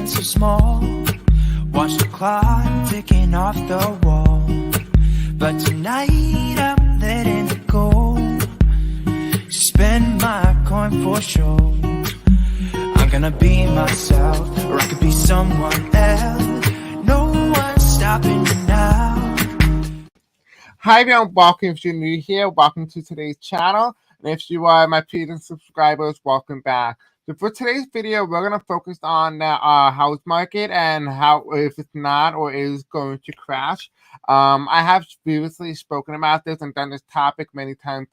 feeling so small. Watch the clock ticking off the wall. But tonight I'm letting it go. Spend my coin for sure. I'm gonna be myself, or I could be someone else. No one's stopping me now. Hi everyone, welcome if you're new here. Welcome to today's channel. And if you are my previous subscribers, welcome back. So for today's video, we're going to focus on the house market and how, if it's not or is going to crash. I have previously spoken about this and done this topic many times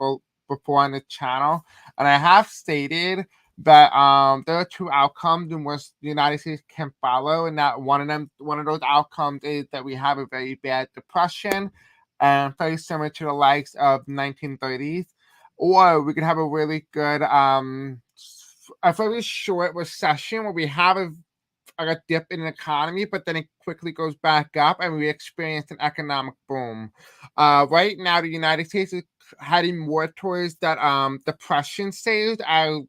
before on the channel. And I have stated that there are two outcomes in which the United States can follow. And that one of those outcomes is that we have a very bad depression, and very similar to the likes of 1930s, or we could have a really good a very short recession where we have a dip in the economy, but then it quickly goes back up and we experience an economic boom. Right now, the United States is heading more towards that depression stage.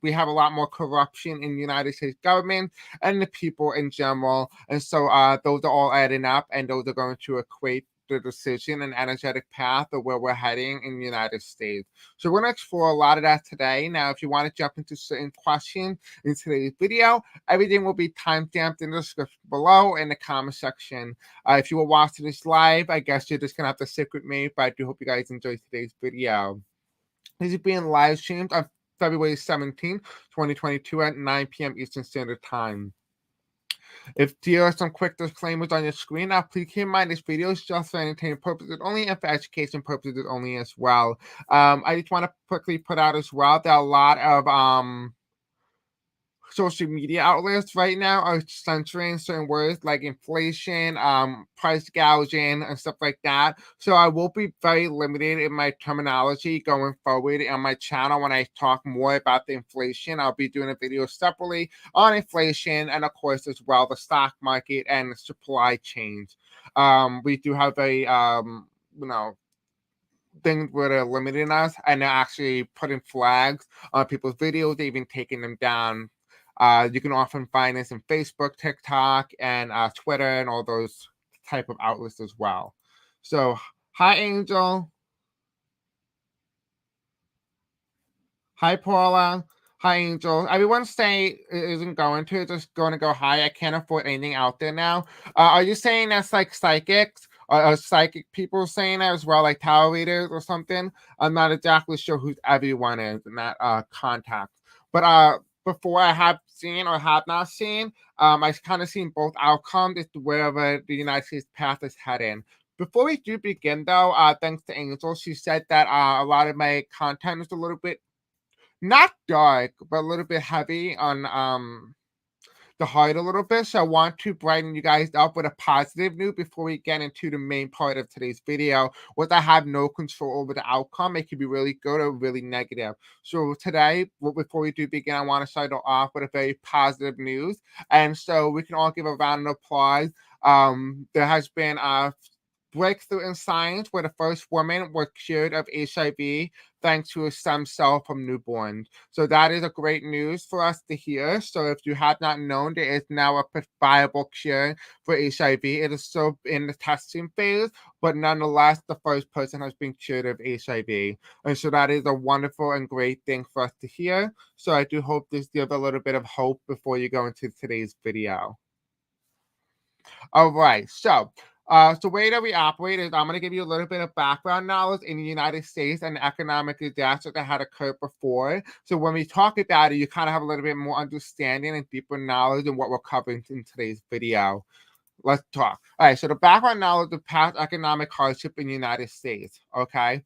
We have a lot more corruption in the United States government and the people in general, and so those are all adding up, and those are going to equate the decision and energetic path of where we're heading in the United States. So we're going to explore a lot of that today. Now, if you want to jump into certain questions in today's video, everything will be time-stamped in the description below in the comment section. If you were watching this live, I guess you're just going to have to stick with me, but I do hope you guys enjoyed today's video. This is being live streamed on February 17th, 2022 at 9 p.m. Eastern Standard Time. If there are some quick disclaimers on your screen, now please keep in mind this video is just for entertainment purposes only and for education purposes only as well. I just want to quickly put out as well that a lot of social media outlets right now are censoring certain words like inflation, price gouging, and stuff like that. So I will be very limited in my terminology going forward on my channel. When I talk more about the inflation, I'll be doing a video separately on inflation and, of course, as well, the stock market and the supply chains. We do have a, things where they're limiting us, and they're actually putting flags on people's videos, even taking them down. You can often find this in Facebook, TikTok, and Twitter, and all those type of outlets as well. So, hi, Angel. Hi, Paula. Hi, Angel. Everyone say it isn't going to. It's just going to go high. I can't afford anything out there now. Are you saying that's like psychics? Or psychic people saying that as well, like tarot readers or something? I'm not exactly sure who everyone is in that contact. But before, I have seen or have not seen, I've kind of seen both outcomes as to wherever the United States path is heading. Before we do begin, though, thanks to Angel, she said that a lot of my content is a little bit not dark, but a little bit heavy on the heart a little bit. So I want to brighten you guys up with a positive news before we get into the main part of today's video, which I have no control over the outcome. It could be really good or really negative. So today, before we do begin, I want to start off with a very positive news. And so we can all give a round of applause. There has been a breakthrough in science where the first woman was cured of HIV thanks to a stem cell from newborns. So that is a great news for us to hear. So if you have not known, there is now a viable cure for HIV. It is still in the testing phase, but nonetheless, the first person has been cured of HIV. And so that is a wonderful and great thing for us to hear. So I do hope this gives a little bit of hope before you go into today's video. All right, so the way that we operate is I'm going to give you a little bit of background knowledge in the United States and the economic disaster that had occurred before. So when we talk about it, you kind of have a little bit more understanding and deeper knowledge in what we're covering in today's video. Let's talk. All right, so the background knowledge of past economic hardship in the United States, okay?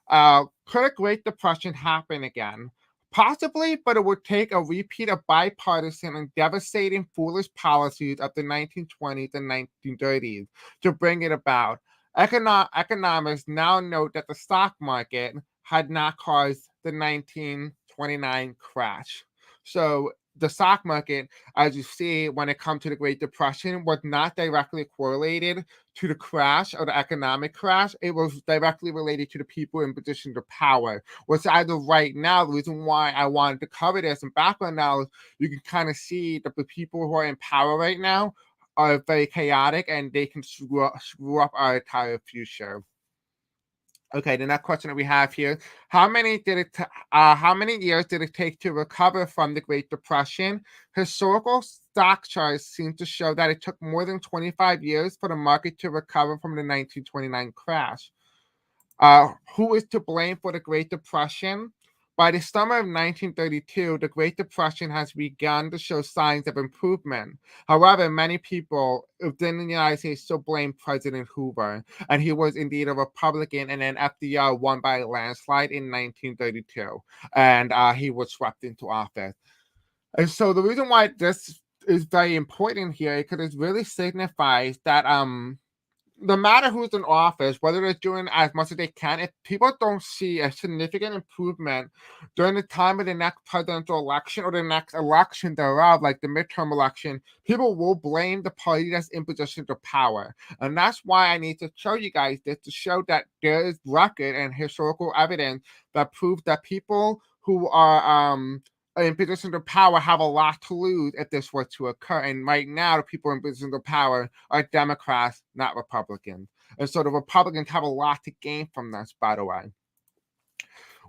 Could a Great Depression happen again? Possibly, but it would take a repeat of bipartisan and devastating foolish policies of the 1920s and 1930s to bring it about. Economists now note that the stock market had not caused the 1929 crash. So the stock market, as you see, when it comes to the Great Depression, was not directly correlated to the crash or the economic crash. It was directly related to the people in positions of power. Which as of right now, the reason why I wanted to cover this in background now is you can kind of see that the people who are in power right now are very chaotic and they can screw up our entire future. Okay, the next question that we have here: how many years did it take to recover from the Great Depression? Historical stock charts seem to show that it took more than 25 years for the market to recover from the 1929 crash. Who is to blame for the Great Depression? By the summer of 1932, the Great Depression has begun to show signs of improvement. However, many people within the United States still blame President Hoover, and he was indeed a Republican, and then FDR won by a landslide in 1932, and he was swept into office. And so the reason why this is very important here, because it really signifies that no matter who's in office, whether they're doing as much as they can, if people don't see a significant improvement during the time of the next presidential election or the next election thereof, like the midterm election, people will blame the party that's in position of power. And that's why I need to show you guys this, to show that there is record and historical evidence that proves that people who are in positions of power have a lot to lose if this were to occur. And right now, the people in positions of power are Democrats, not Republicans. And so the Republicans have a lot to gain from this, by the way.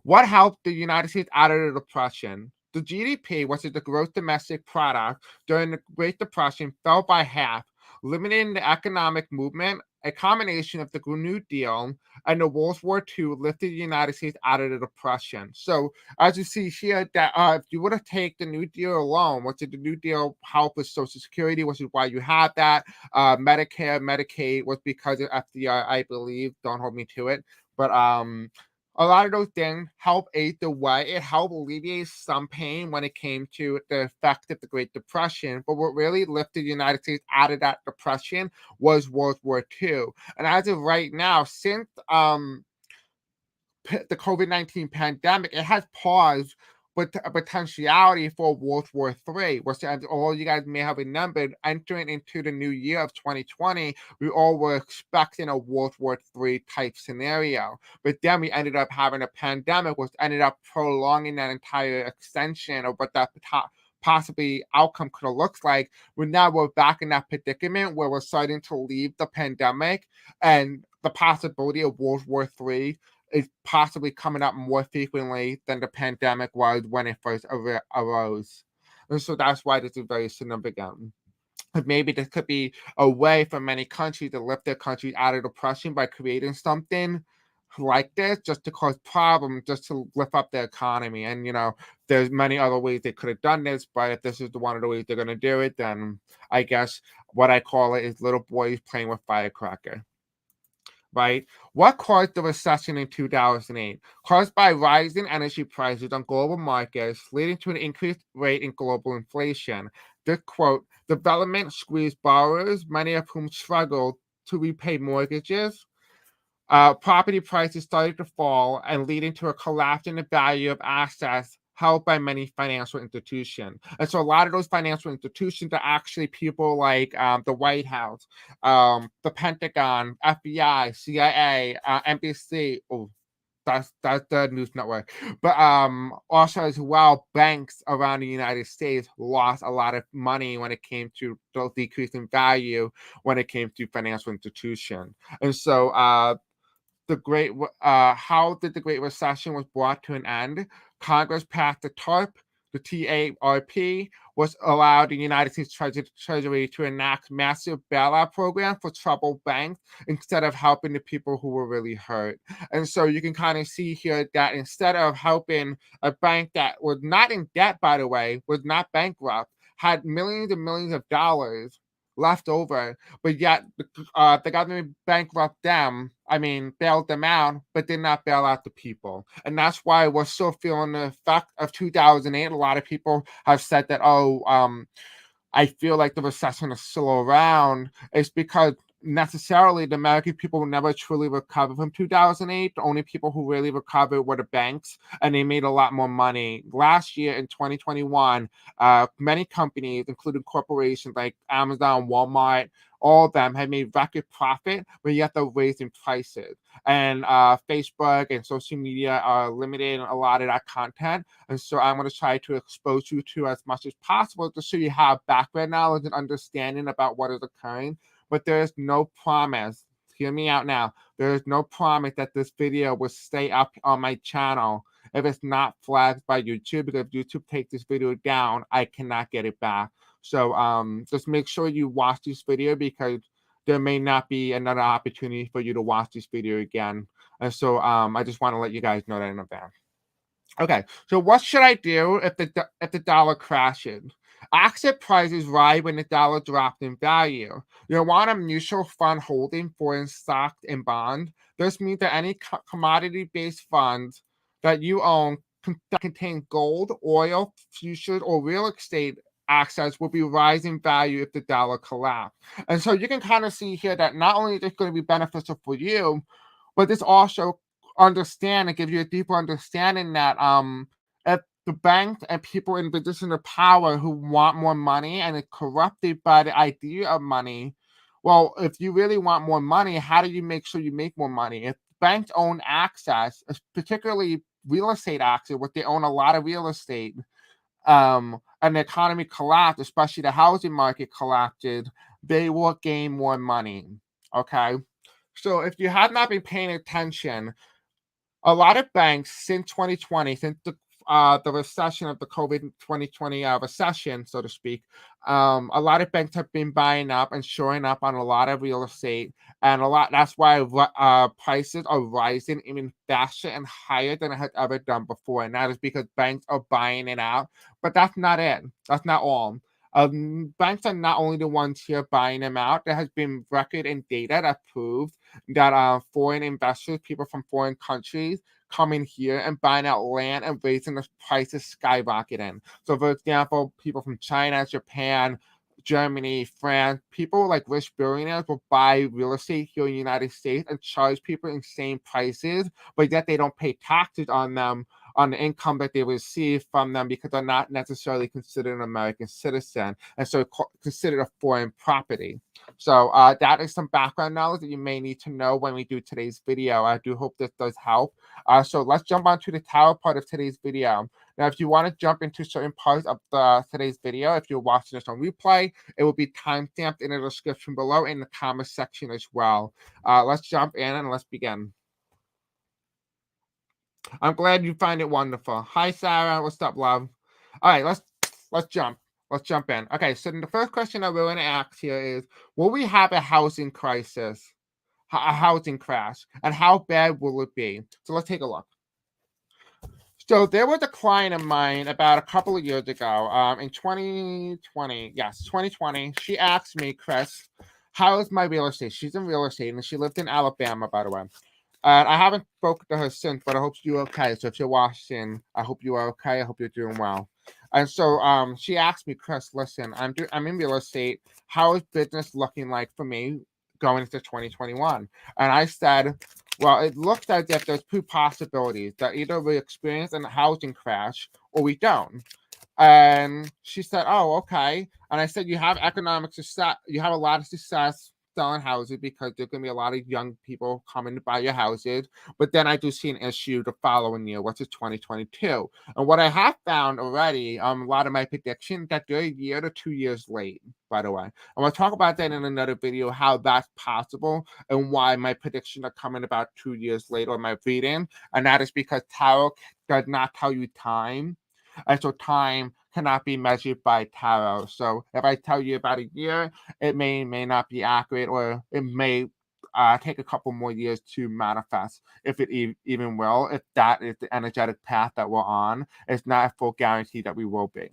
What helped the United States out of the Depression? The GDP, which is the gross domestic product, during the Great Depression fell by half, limiting the economic movement. A combination of the New Deal and the World War II lifted the United States out of the Depression. So, as you see here, that if you were to take the New Deal alone, which is the New Deal help with Social Security, which is why you have that, Medicare, Medicaid was because of FDR, I believe. Don't hold me to it, but a lot of those things help aid the way. It helped alleviate some pain when it came to the effect of the Great Depression. But what really lifted the United States out of that depression was World War II. And as of right now, since the COVID-19 pandemic, it has paused with a potentiality for World War III, which, as all you guys may have remembered, entering into the new year of 2020, we all were expecting a World War III type scenario. But then we ended up having a pandemic, which ended up prolonging that entire extension of what that possibly outcome could have looked like. We're back in that predicament where we're starting to leave the pandemic, and the possibility of World War III is possibly coming up more frequently than the pandemic was when it first arose. And so that's why this is very significant. Maybe this could be a way for many countries to lift their countries out of depression by creating something like this, just to cause problems, just to lift up their economy. And, there's many other ways they could have done this, but if this is one of the ways they're going to do it, then I guess what I call it is little boys playing with firecracker. Right? What caused the recession in 2008? Caused by rising energy prices on global markets, leading to an increased rate in global inflation. This quote, development squeezed borrowers, many of whom struggled to repay mortgages. Property prices started to fall and leading to a collapse in the value of assets held by many financial institutions. And so a lot of those financial institutions are actually people like the White House, the Pentagon, FBI, CIA, NBC. Oh, that's the news network. But also as well, banks around the United States lost a lot of money when it came to the decrease in value when it came to financial institutions. And so how did the Great Recession was brought to an end? Congress passed the TARP, the TARP, which allowed the United States Treasury to enact massive bailout program for troubled banks instead of helping the people who were really hurt. And so you can kind of see here that instead of helping a bank that was not in debt, by the way, was not bankrupt, had millions and millions of dollars left over, but yet the government bailed them out, but did not bail out the people. And that's why we're still feeling the effect of 2008. A lot of people have said that, I feel like the recession is still around. It's because necessarily the American people will never truly recover from 2008. The only people who really recovered were the banks, and they made a lot more money. Last year in 2021, many companies, including corporations like Amazon, Walmart, all of them had made record profit, but yet they're raising prices. And Facebook and social media are limiting a lot of that content. And so I'm going to try to expose you to as much as possible to so you have background knowledge and understanding about what is occurring. But there is no promise. Hear me out now. There is no promise that this video will stay up on my channel if it's not flagged by YouTube, because if YouTube takes this video down, I cannot get it back. So just make sure you watch this video, because there may not be another opportunity for you to watch this video again. And so I just want to let you guys know that in advance. Okay, so what should I do if the dollar crashes? Asset prices rise when the dollar drops in value. You want a mutual fund holding foreign stocks and bonds. This means that any commodity-based funds that you own that contain gold, oil, futures, or real estate assets will be rising value if the dollar collapses. And so you can kind of see here that not only is this going to be beneficial for you, but this also understand and give you a deeper understanding that if the banks and people in position of power who want more money and are corrupted by the idea of money, well, if you really want more money, how do you make sure you make more money? If banks own access, particularly real estate access, what they own a lot of real estate, and the economy collapsed, especially the housing market collapses, they will gain more money. Okay, so if you have not been paying attention, a lot of banks since 2020, since the recession of the COVID 2020 recession, so to speak, a lot of banks have been buying up and showing up on a lot of real estate, and that's why prices are rising even faster and higher than it had ever done before, and that is because banks are buying it out. But that's not it. That's not all. Banks are not only the ones here buying them out. There has been record and data that proves that foreign investors, people from foreign countries, coming here and buying out land and raising the prices skyrocketing. So, for example, people from China, Japan, Germany, France, people like rich billionaires will buy real estate here in the United States and charge people insane prices, but yet they don't pay taxes on them, on the income that they receive from them, because they're not necessarily considered an American citizen, and so considered a foreign property. So that is some background knowledge that you may need to know when we do today's video. I do hope this does help. So let's jump on to the tower part of today's video. Now, if you want to jump into certain parts of today's video, if you're watching this on replay, it will be timestamped in the description below in the comment section as well. Let's jump in and let's begin. I'm glad you find it wonderful. Hi, Sarah. What's up, love? All right, let's jump. Let's jump in. Okay, so the first question I really want to ask here is, will we have a housing crisis, a housing crash, and how bad will it be? So let's take a look. So there was a client of mine about a couple of years ago, in 2020. Yes, 2020. She asked me, Chris, how is my real estate? She's in real estate, and she lived in Alabama, by the way. And I haven't spoken to her since, but I hope you're okay. So if you're watching, I hope you are okay. I hope you're doing well. And so she asked me, Chris, listen, I'm in real estate. How is business looking like for me going into 2021? And I said, well, it looks as if there's two possibilities, that either we experience a housing crash or we don't. And she said, oh, okay. And I said, you have economic success. You have a lot of success selling houses because there's going to be a lot of young people coming to buy your houses. But then I do see an issue the following year, which is 2022. And what I have found already, a lot of my predictions, that they're a year to 2 years late, by the way. And we'll talk about that in another video, how that's possible and why my predictions are coming about 2 years late, or my reading. And that is because tarot does not tell you time. And so time cannot be measured by tarot. So if I tell you about a year, it may not be accurate, or it may take a couple more years to manifest, if it even will. If that is the energetic path that we're on, it's not a full guarantee that we will be.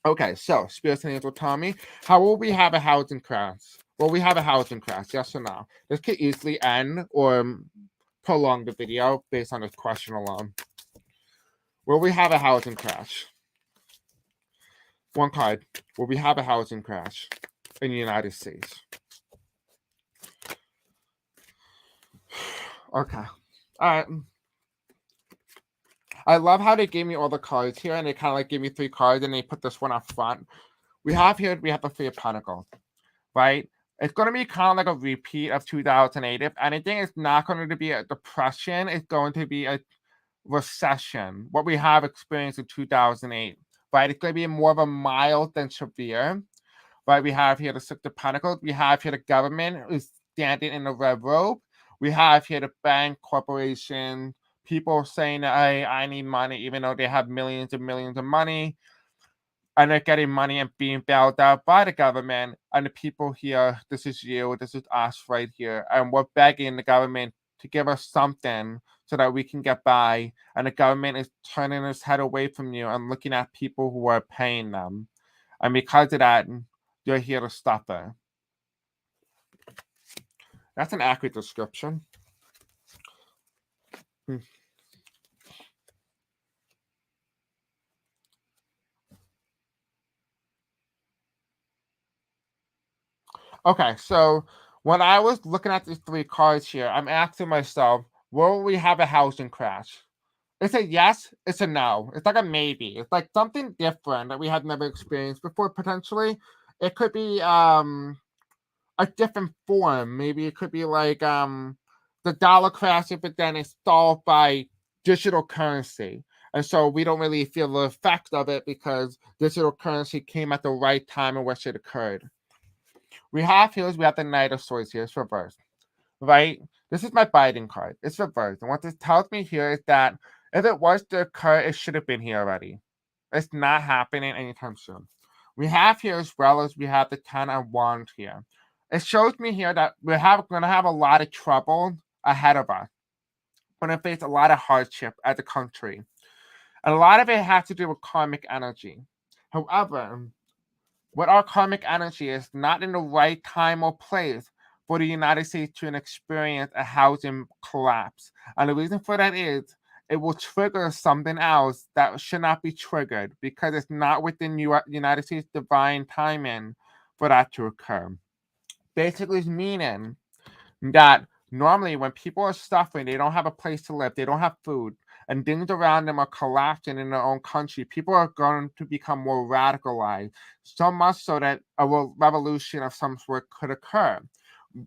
Okay, so Spirits and Angels tell me, how will we have a housing crash? Will we have a housing crash? Yes or no? This could easily end or prolong the video based on this question alone. Will we have a housing crash? One card. Will we have a housing crash in the United States? Okay. All right. I love how they gave me all the cards here, and they kind of like give me 3 cards, and they put this one up front. We have the Three of Pentacles, right? It's going to be kind of like a repeat of 2008. If anything, it's not going to be a depression. It's going to be a recession, what we have experienced in 2008, right? It's going to be more of a mild than severe, right? We have here the Six of Pentacles. We have here the government who's standing in the red robe. We have here the bank, corporation, people saying that, hey, I need money, even though they have millions and millions of money, and they're getting money and being bailed out by the government. And the people here, this is you, this is us right here, and we're begging the government to give us something so that we can get by. And the government is turning its head away from you and looking at people who are paying them. And because of that, you're here to suffer. That's an accurate description. Okay, so when I was looking at these 3 cards here, I'm asking myself, will we have a housing crash? It's a yes, it's a no. It's like a maybe. It's like something different that we have never experienced before, potentially. It could be a different form. Maybe it could be like the dollar crashing, but then it's solved by digital currency. And so we don't really feel the effect of it because digital currency came at the right time in which it occurred. We have the Knight of Swords here. It's reversed, right? This is my Biden card. It's reversed. And what this tells me here is that if it was to occur, it should have been here already. It's not happening anytime soon. We have here as well as we have the Ten of Wands here. It shows me here that we're going to have a lot of trouble ahead of us. We're going to face a lot of hardship as a country. And a lot of it has to do with karmic energy. However, what our karmic energy is not in the right time or place for the United States to experience a housing collapse. And the reason for that is it will trigger something else that should not be triggered because it's not within United States divine timing for that to occur. Basically, meaning that normally when people are suffering, they don't have a place to live, they don't have food, and things around them are collapsing in their own country, people are going to become more radicalized, so much so that a revolution of some sort could occur.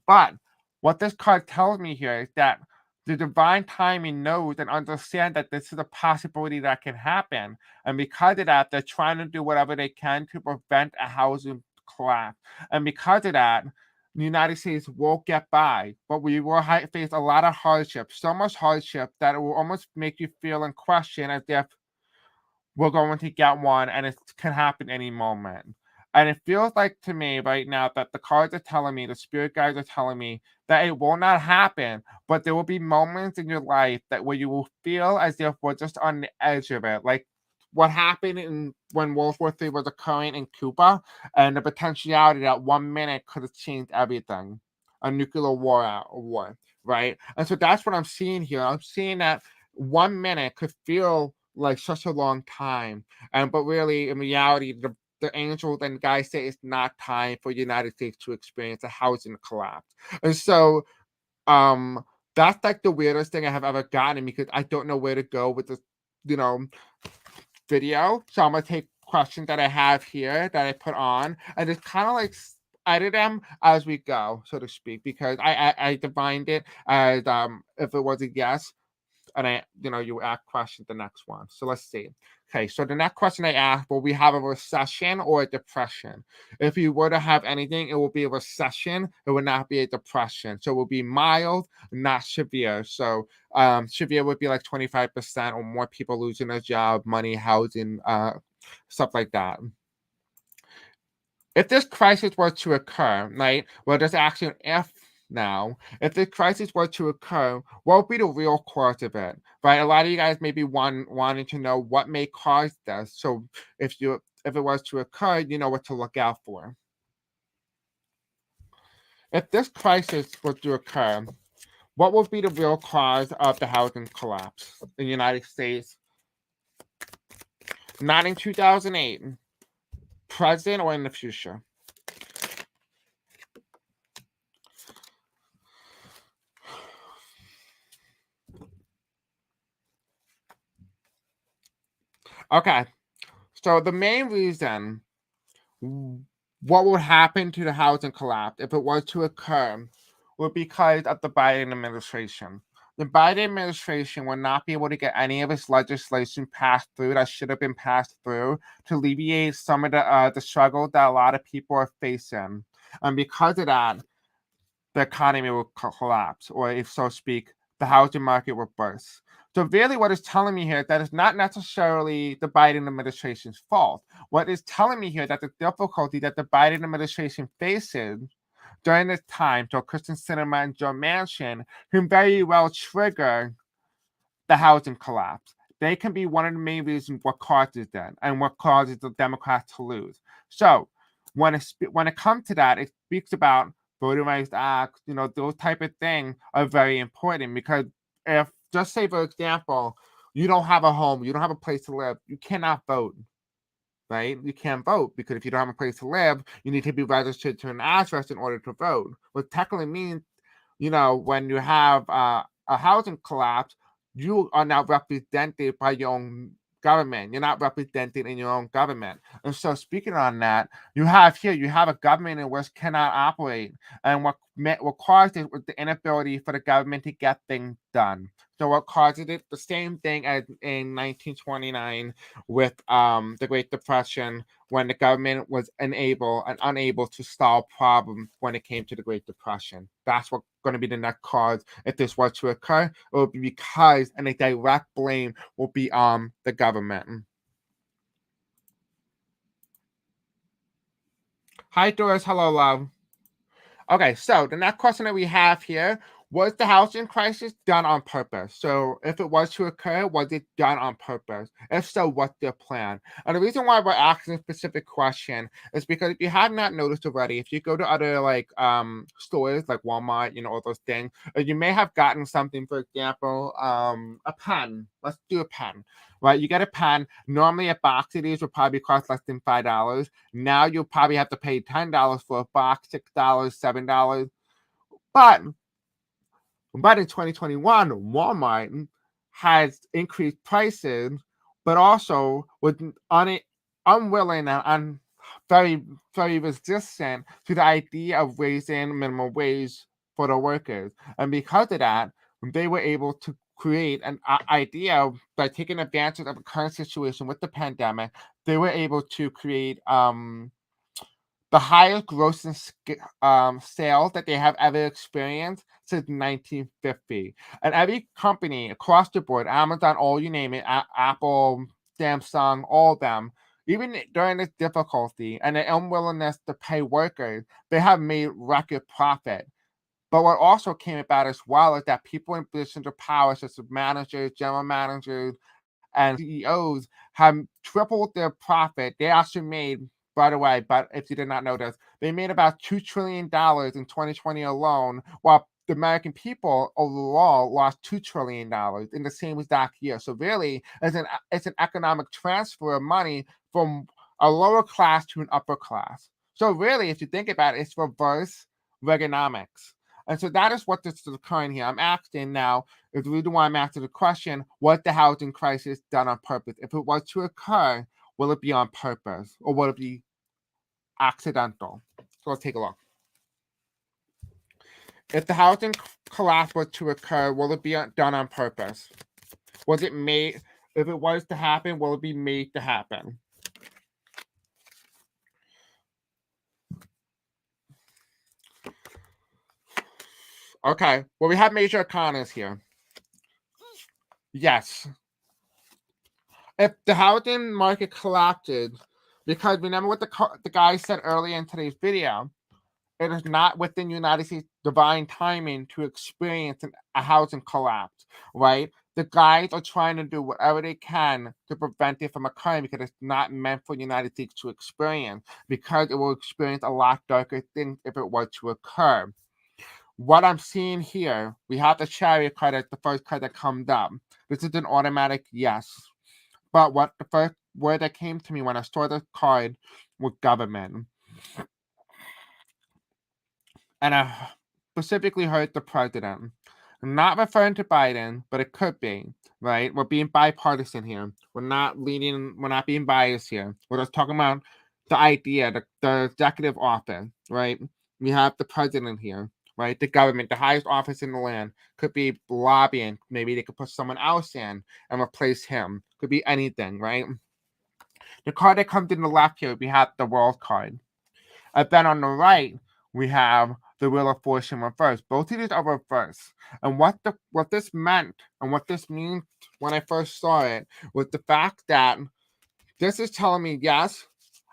But what this card tells me here is that the divine timing knows and understands that this is a possibility that can happen. And because of that, they're trying to do whatever they can to prevent a housing collapse. And because of that, the United States will get by, but we will face a lot of hardship, so much hardship that it will almost make you feel and question as if we're going to get one and it can happen any moment. And it feels like to me right now that the cards are telling me, the spirit guides are telling me that it will not happen, but there will be moments in your life that where you will feel as if we're just on the edge of it. Like what happened when World War III was occurring in Cuba, and the potentiality that 1 minute could have changed everything. A nuclear war, right? And so that's what I'm seeing here. I'm seeing that 1 minute could feel like such a long time. But really, in reality, the angels and guys say it's not time for the United States to experience a housing collapse. And so that's like the weirdest thing I have ever gotten because I don't know where to go with this, video. So I'm gonna take questions that I have here that I put on and just kind of like edit them as we go, so to speak, because I defined it as if it was a yes, and you ask question the next one. So let's see. Okay, so the next question I asked, will we have a recession or a depression? If you were to have anything, it will be a recession. It would not be a depression. So it will be mild, not severe. So severe would be like 25% or more people losing their job, money, housing, stuff like that. If this crisis were to occur, right? Well, there's actually an if now. If this crisis were to occur, what would be the real cause of it? Right? A lot of you guys may be wanting to know what may cause this. So if it was to occur, you know what to look out for. If this crisis was to occur, what would be the real cause of the housing collapse in the United States? Not in 2008, present or in the future. Okay, so the main reason what would happen to the housing collapse if it was to occur would be because of the Biden administration. The Biden administration would not be able to get any of its legislation passed through that should have been passed through to alleviate some of the struggle that a lot of people are facing. And because of that, the economy will collapse, or if so speak, the housing market will burst. So really what it's telling me here that it's not necessarily the Biden administration's fault. What it's telling me here that the difficulty that the Biden administration faces during this time, so Kristen Sinema and Joe Manchin, can very well trigger the housing collapse. They can be one of the main reasons what causes that and what causes the Democrats to lose. So when it comes to that, it speaks about voting rights acts, those type of things are very important because if, just say for example, you don't have a home, you don't have a place to live, you cannot vote, right? You can't vote because if you don't have a place to live, you need to be registered to an address in order to vote. What technically means, when you have a housing collapse, you are now represented by your own government. You're not represented in your own government. And so speaking on that, you have a government in which cannot operate. And what caused it was the inability for the government to get things done. So what caused it? The same thing as in 1929 with the Great Depression, when the government was unable to solve problems when it came to the Great Depression. That's what's going to be the next cause if this was to occur. It will be because, and a direct blame will be on the government. Hi, Doris. Hello, love. Okay, so the next question that we have here, was the housing crisis done on purpose? So if it was to occur, was it done on purpose? If so, what's their plan? And the reason why we're asking a specific question is because if you have not noticed already, if you go to other stores like Walmart, all those things, you may have gotten something, for example, a pen. Let's do a pen. Right, you get a pen. Normally, a box of these would probably cost less than $5. Now you'll probably have to pay $10 for a box, $6, $7. But in 2021, Walmart has increased prices, but also was unwilling and very, very resistant to the idea of raising minimum wage for the workers. And because of that, they were able to create an idea by taking advantage of the current situation with the pandemic. They were able to create the highest grossing sales that they have ever experienced since 1950. And every company across the board, Amazon, all you name it, Apple, Samsung, all of them, even during this difficulty and the unwillingness to pay workers, they have made record profit. But what also came about as well is that people in positions of power, such as managers, general managers, and CEOs, have tripled their profit. They actually made, by the way, but if you did not know this, they made about $2 trillion in 2020 alone, while the American people overall lost $2 trillion in the same exact year. So really, it's an economic transfer of money from a lower class to an upper class. So really, if you think about it, it's reverse Reaganomics. And so that is what this is occurring here. I'm asking now, is the reason why I'm asking the question, was the housing crisis done on purpose? If it was to occur, will it be on purpose or will it be accidental? So let's take a look. If the housing collapse was to occur, will it be done on purpose? Was it made, if it was to happen, will it be made to happen? Okay, well, we have major economists here. Yes. If the housing market collapses, because remember what the guy said earlier in today's video, it is not within United States divine timing to experience a housing collapse, right? The guys are trying to do whatever they can to prevent it from occurring because it's not meant for the United States to experience, because it will experience a lot darker things if it were to occur. What I'm seeing here, we have the chariot card as the first card that comes up. This is an automatic yes. But what the first word that came to me when I saw the card was government. And I specifically heard the president. Not referring to Biden, but it could be, right? We're being bipartisan here. We're not being biased here. We're just talking about the idea, the executive office, right? We have the president here, right? The government, the highest office in the land, could be lobbying. Maybe they could put someone else in and replace him. Could be anything, right? The card that comes in the left here, we have the world card. And then on the right, we have the Wheel of Fortune reversed. Both of these are reversed. And what this meant and what this means when I first saw it was the fact that this is telling me, yes,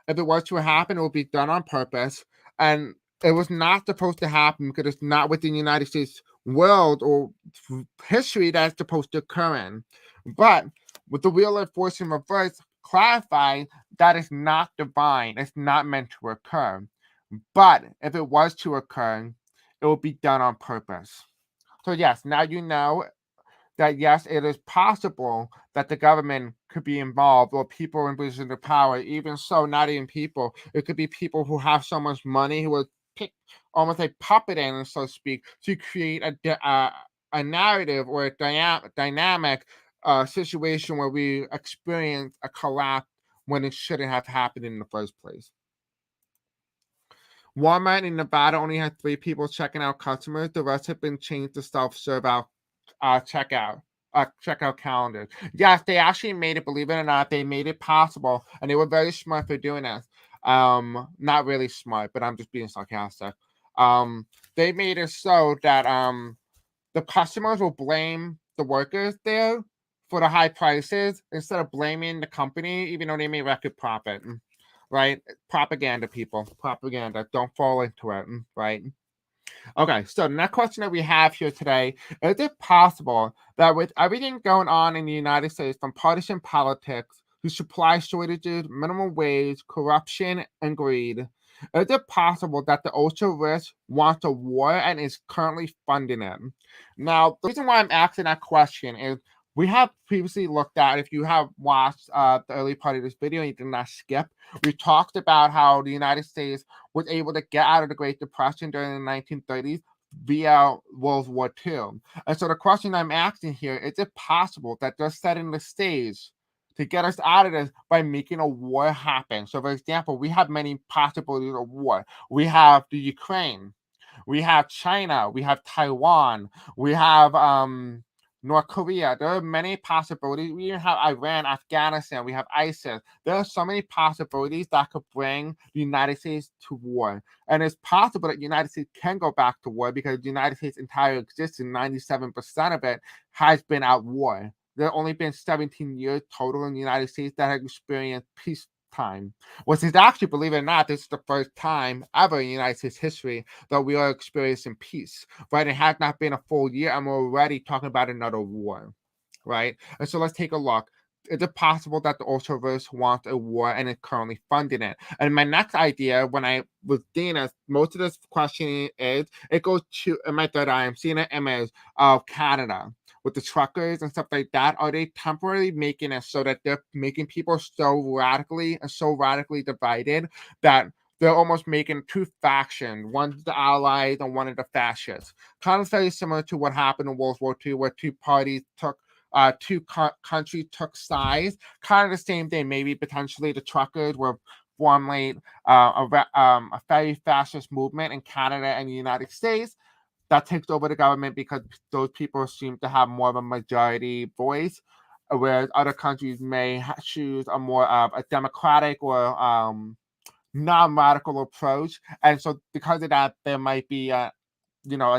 if it was to happen, it will be done on purpose. And it was not supposed to happen because it's not within the United States world or history that's supposed to occur in. But with the Wheel of Fortune reversed, clarifying that it's not divine, it's not meant to occur. But if it was to occur, it will be done on purpose. So yes, now you know that yes, it is possible that the government could be involved or people in position of power. Even so, not even people. It could be people who have so much money who will pick almost a puppet in, so to speak, to create a narrative or a dynamic situation where we experience a collapse when it shouldn't have happened in the first place. Walmart in Nevada only had 3 people checking out customers. The rest have been changed to self-serve checkout calendars. Yes, they actually made it, believe it or not, they made it possible, and they were very smart for doing this. Not really smart, but I'm just being sarcastic. They made it so that the customers will blame the workers there for the high prices instead of blaming the company, even though they made record profit. Right? Propaganda, people. Propaganda. Don't fall into it. Right? Okay, so the next question that we have here today, is it possible that with everything going on in the United States, from partisan politics to supply shortages, minimum wage, corruption, and greed, is it possible that the ultra rich wants a war and is currently funding it? Now, the reason why I'm asking that question is we have previously looked at, if you have watched the early part of this video and you did not skip, we talked about how the United States was able to get out of the Great Depression during the 1930s via World War II. And so the question I'm asking here, is it possible that they're setting the stage to get us out of this by making a war happen? So, for example, we have many possibilities of war. We have the Ukraine, we have China, we have Taiwan, we have North Korea. There are many possibilities. We even have Iran, Afghanistan. We have ISIS. There are so many possibilities that could bring the United States to war. And it's possible that the United States can go back to war because the United States' entire existence, 97% of it, has been at war. There have only been 17 years total in the United States that have experienced peacetime, which is actually, believe it or not, this is the first time ever in United States history that we are experiencing peace, right? It has not been a full year, and we're already talking about another war, right? And so let's take a look. Is it possible that the ultra-rich wants a war and is currently funding it? And my next idea, when I was doing this, most of this questioning is, it goes to, in my third eye, I'm seeing an image of Canada with the truckers and stuff like that. Are they temporarily making it so that they're making people so radically divided that they're almost making 2 factions, one's the Allies and one of the fascists? Kind of very similar to what happened in World War II, where 2 parties took countries took sides. Kind of the same thing. Maybe potentially the truckers were formerly a very fascist movement in Canada and the United States that takes over the government because those people seem to have more of a majority voice, whereas other countries may choose a more a democratic or non-radical approach. And so because of that, there might be a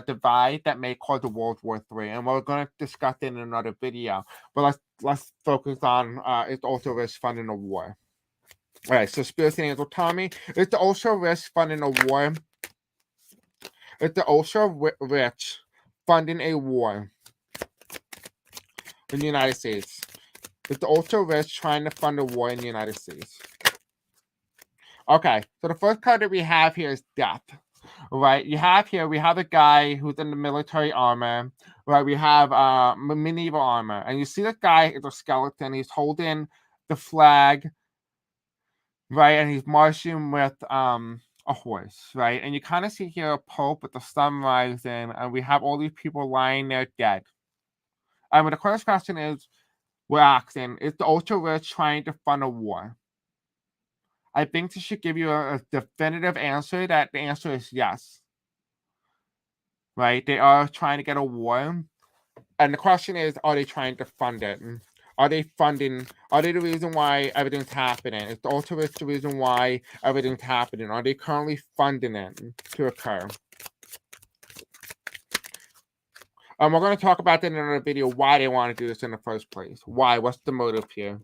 divide that may cause a World War III. And we're going to discuss it in another video. But let's focus on it's also risk funding a war. All right, so Spirits and Angel Tommy, is the ultra rich funding a war? Is the ultra rich funding a war in the United States? Is the ultra rich trying to fund a war in the United States? Okay, so the first card that we have here is death. Right, we have a guy who's in the military armor. Right, we have medieval armor, and you see the guy is a skeleton. He's holding the flag, right, and he's marching with a a horse, right? And you kind of see here a pope with the sun rising, and we have all these people lying there dead. And the first question is, we're asking, is the ultra rich trying to fund a war? I think this should give you a definitive answer that the answer is yes, right? They are trying to get a war. And the question is, are they trying to fund it? Are they funding? Are they the reason why everything's happening? Is the ultra rich the reason why everything's happening? Are they currently funding it to occur? We're going to talk about that in another video, why they want to do this in the first place. Why? What's the motive here?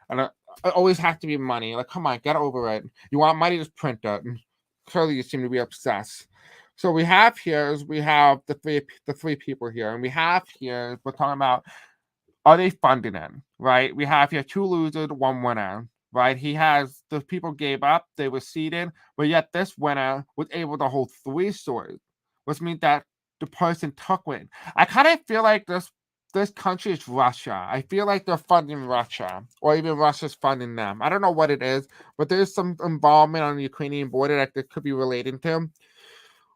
And it always has to be money. Like, come on, get over it. You want money, just print it. Clearly, you seem to be obsessed. So we have here is we have the three people here, and we have here we're talking about, are they funding it? Right? We have here 2 losers, 1 winner. Right? He has the people gave up, they were seated, but yet this winner was able to hold 3 swords, which means that the person took it. I kind of feel like this country is Russia. I feel like they're funding Russia, or even Russia's funding them. I don't know what it is, but there's some involvement on the Ukrainian border that they could be relating to.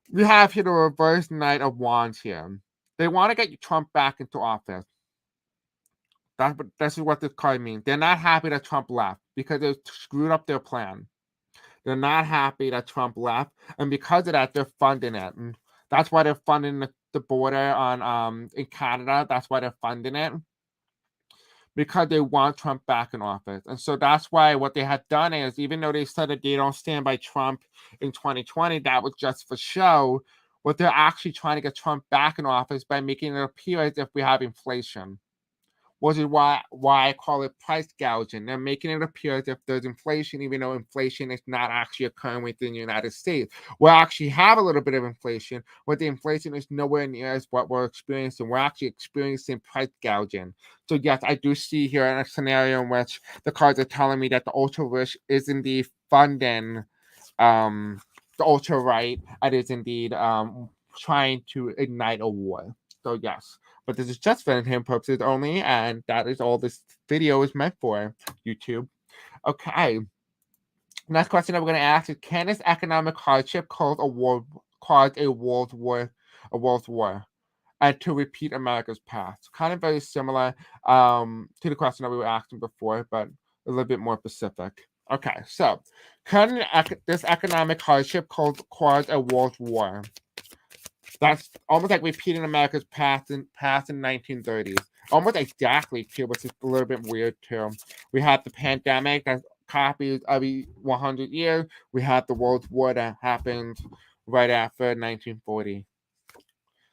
We have here the reverse Knight of Wands here. They want to get Trump back into office. This is what this card means. They're not happy that Trump left because they screwed up their plan. They're not happy that Trump left, and because of that, they're funding it. And that's why they're funding the border on in Canada. That's why they're funding it, because they want Trump back in office. And so that's why what they had done is, even though they said that they don't stand by Trump in 2020, that was just for show. What they're actually trying to get Trump back in office by making it appear as if we have inflation. Which is why I call it price gouging. They're making it appear as if there's inflation, even though inflation is not actually occurring within the United States. We actually have a little bit of inflation, but the inflation is nowhere near as what we're experiencing. We're actually experiencing price gouging. So yes, I do see here in a scenario in which the cards are telling me that the ultra rich is indeed funding the ultra right, and is indeed trying to ignite a war. So yes. But this is just for entertainment purposes only, and that is all this video is meant for, YouTube. Okay. Next question that we're going to ask is, can this economic hardship cause a world war? And to repeat America's past? Kind of very similar to the question that we were asking before, but a little bit more specific. Okay, so can this economic hardship cause a world war? That's almost like repeating America's past in 1930s. Almost exactly too, which is a little bit weird too. We had the pandemic that copies every 100 years. We had the World War that happened right after 1940.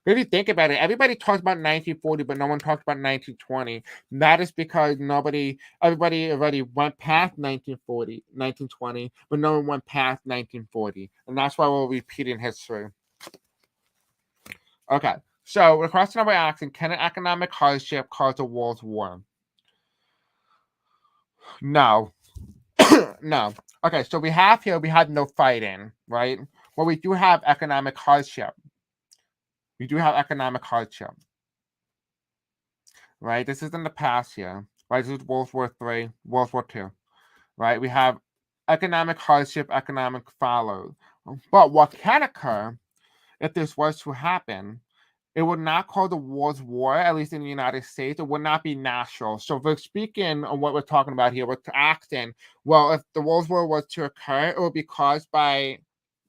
But if you think about it, everybody talks about 1940, but no one talks about 1920. That is because everybody already went past 1940, 1920, but no one went past 1940. And that's why we're repeating history. Okay, so the question that we're asking, can an economic hardship cause a world war? No. No. Okay, so we have no fighting, right? Well, we do have economic hardship. We do have economic hardship. Right? This is in the past here. Right? This is World War III, World War II. Right? We have economic hardship, economic fallout. But what can occur if this was to happen, it would not cause the world's war, at least in the United States. It would not be natural. So if we're speaking on what we're talking about here, we're asking, well, if the world's war was to occur, it would be caused by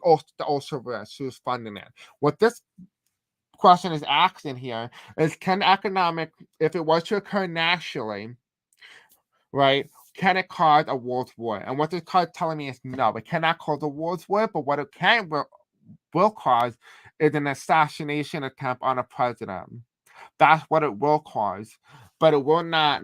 the ultra rich who's funding it. What this question is asking here is, if it was to occur naturally, right, can it cause a world war? And what this card is telling me is no, it cannot cause a world war, but what it will cause is an assassination attempt on a president. That's what it will cause, but it will not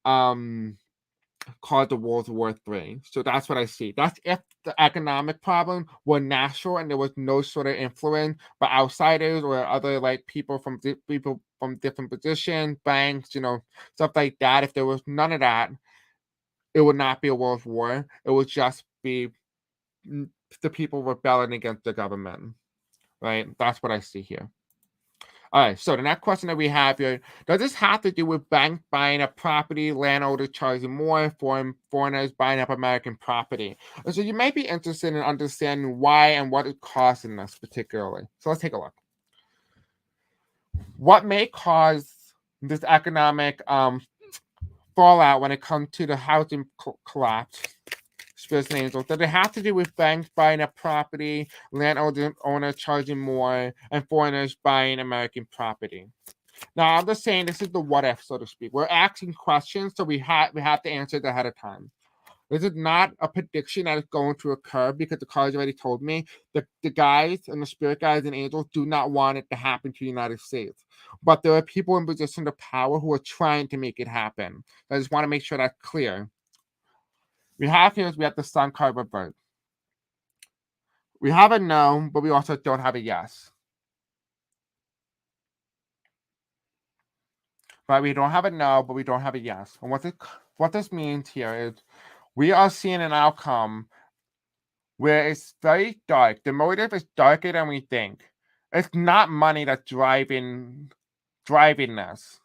cause the World War III. So that's what I see. That's if the economic problem were natural and there was no sort of influence by outsiders or other like people from different positions, banks, stuff like that. If there was none of that, it would not be a world war. It would just be the people rebelling against the government. Right? That's what I see here. All right, so the next question that we have here, does this have to do with banks buying up property, landowners charging more, foreigners buying up American property? And so you may be interested in understanding why and what is causing this particularly. So let's take a look. What may cause this economic fallout when it comes to the housing collapse? Spirits and angels. Does it have to do with banks buying up property, landowner charging more, and foreigners buying American property? Now, I'm just saying this is the what if, so to speak. We're asking questions, so we have to answer it ahead of time. This is not a prediction that is going to occur because the cards already told me that the guys and the spirit guides and angels do not want it to happen to the United States. But there are people in position of power who are trying to make it happen. I just want to make sure that's clear. We have the sun card reversed. We have a no, but we also don't have a yes. Right? We don't have a no, but we don't have a yes. And what this means here is we are seeing an outcome where it's very dark. The motive is darker than we think. It's not money that's driving this.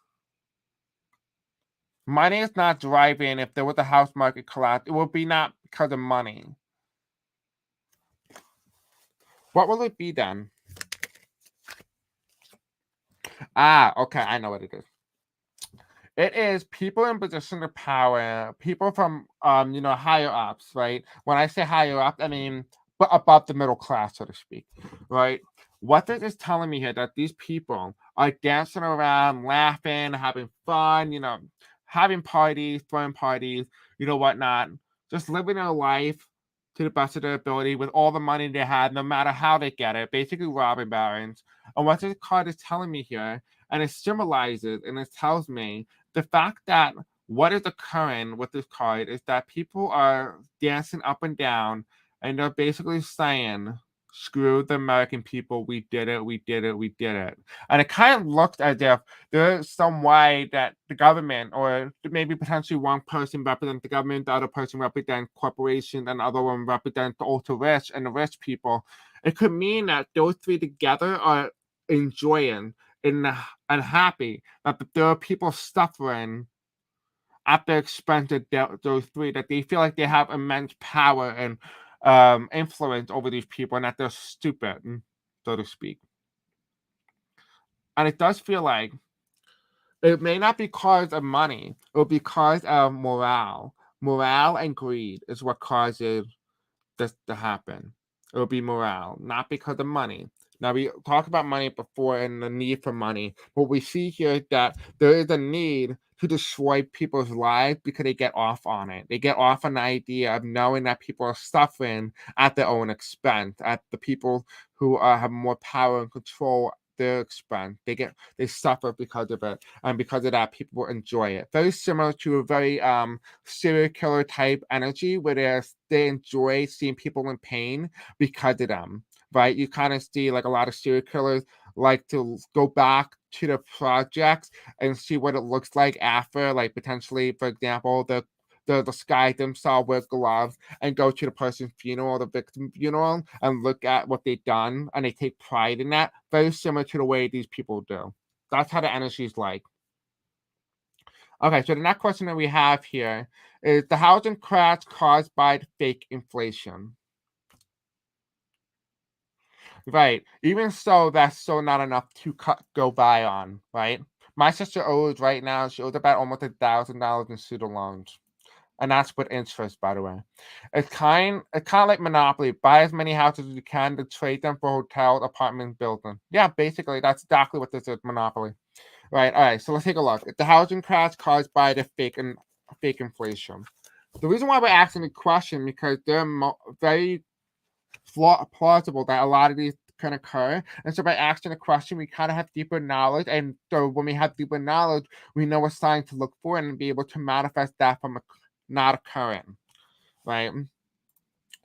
Money is not driving. If there was a house market collapse, it would be not because of money. What will it be then? Okay, I know what it is. It is people in position of power, people from higher ups, right? When I say higher up, I mean above the middle class, so to speak, right? What this is telling me here that these people are dancing around, laughing, having fun, having parties, throwing parties, whatnot, just living their life to the best of their ability with all the money they had, no matter how they get it, basically robbing barons. And what this card is telling me here, and it symbolizes and it tells me the fact that what is occurring with this card is that people are dancing up and down and they're basically saying, screw the American people, we did it, we did it, we did it. And it kind of looked as if there's some way that the government, or maybe potentially one person represents the government, the other person represents corporations, and the other one represents the ultra rich and the rich people. It could mean that those three together are enjoying and happy that there are people suffering at the expense of those three, that they feel like they have immense power and influence over these people and that they're stupid, so to speak. And it does feel like it may not be because of money, it will be because of morale. Morale and greed is what causes this to happen. It will be morale, not because of money. Now, we talked about money before and the need for money, but we see here that there is a need to destroy people's lives because they get off on it. They get off on the idea of knowing that people are suffering at their own expense, at the people who have more power and control their expense. They suffer because of it, and because of that, people enjoy it. Very similar to a very serial killer type energy where they enjoy seeing people in pain because of them. Right? You kind of see like a lot of serial killers like to go back to the projects and see what it looks like after, like potentially, for example, the guy themselves with gloves and go to the person's funeral, the victim funeral, and look at what they've done, and they take pride in that. Very similar to the way these people do. That's how the energy is like. Okay, so the next question that we have here is the housing crash caused by the fake inflation. Right. Even so, that's still not enough to go by on, right? My sister owes right now, she owes about almost $1,000 in student loans. And that's with interest, by the way. It's kind of like Monopoly. Buy as many houses as you can to trade them for hotel, apartment, building. Yeah, basically, that's exactly what this is, Monopoly. Right. All right. So let's take a look. The housing crash caused by the fake inflation. The reason why we're asking the question because they're very plausible that a lot of these can occur. And so by asking a question, we kind of have deeper knowledge. And so when we have deeper knowledge, we know what signs to look for and be able to manifest that from not occurring. Right?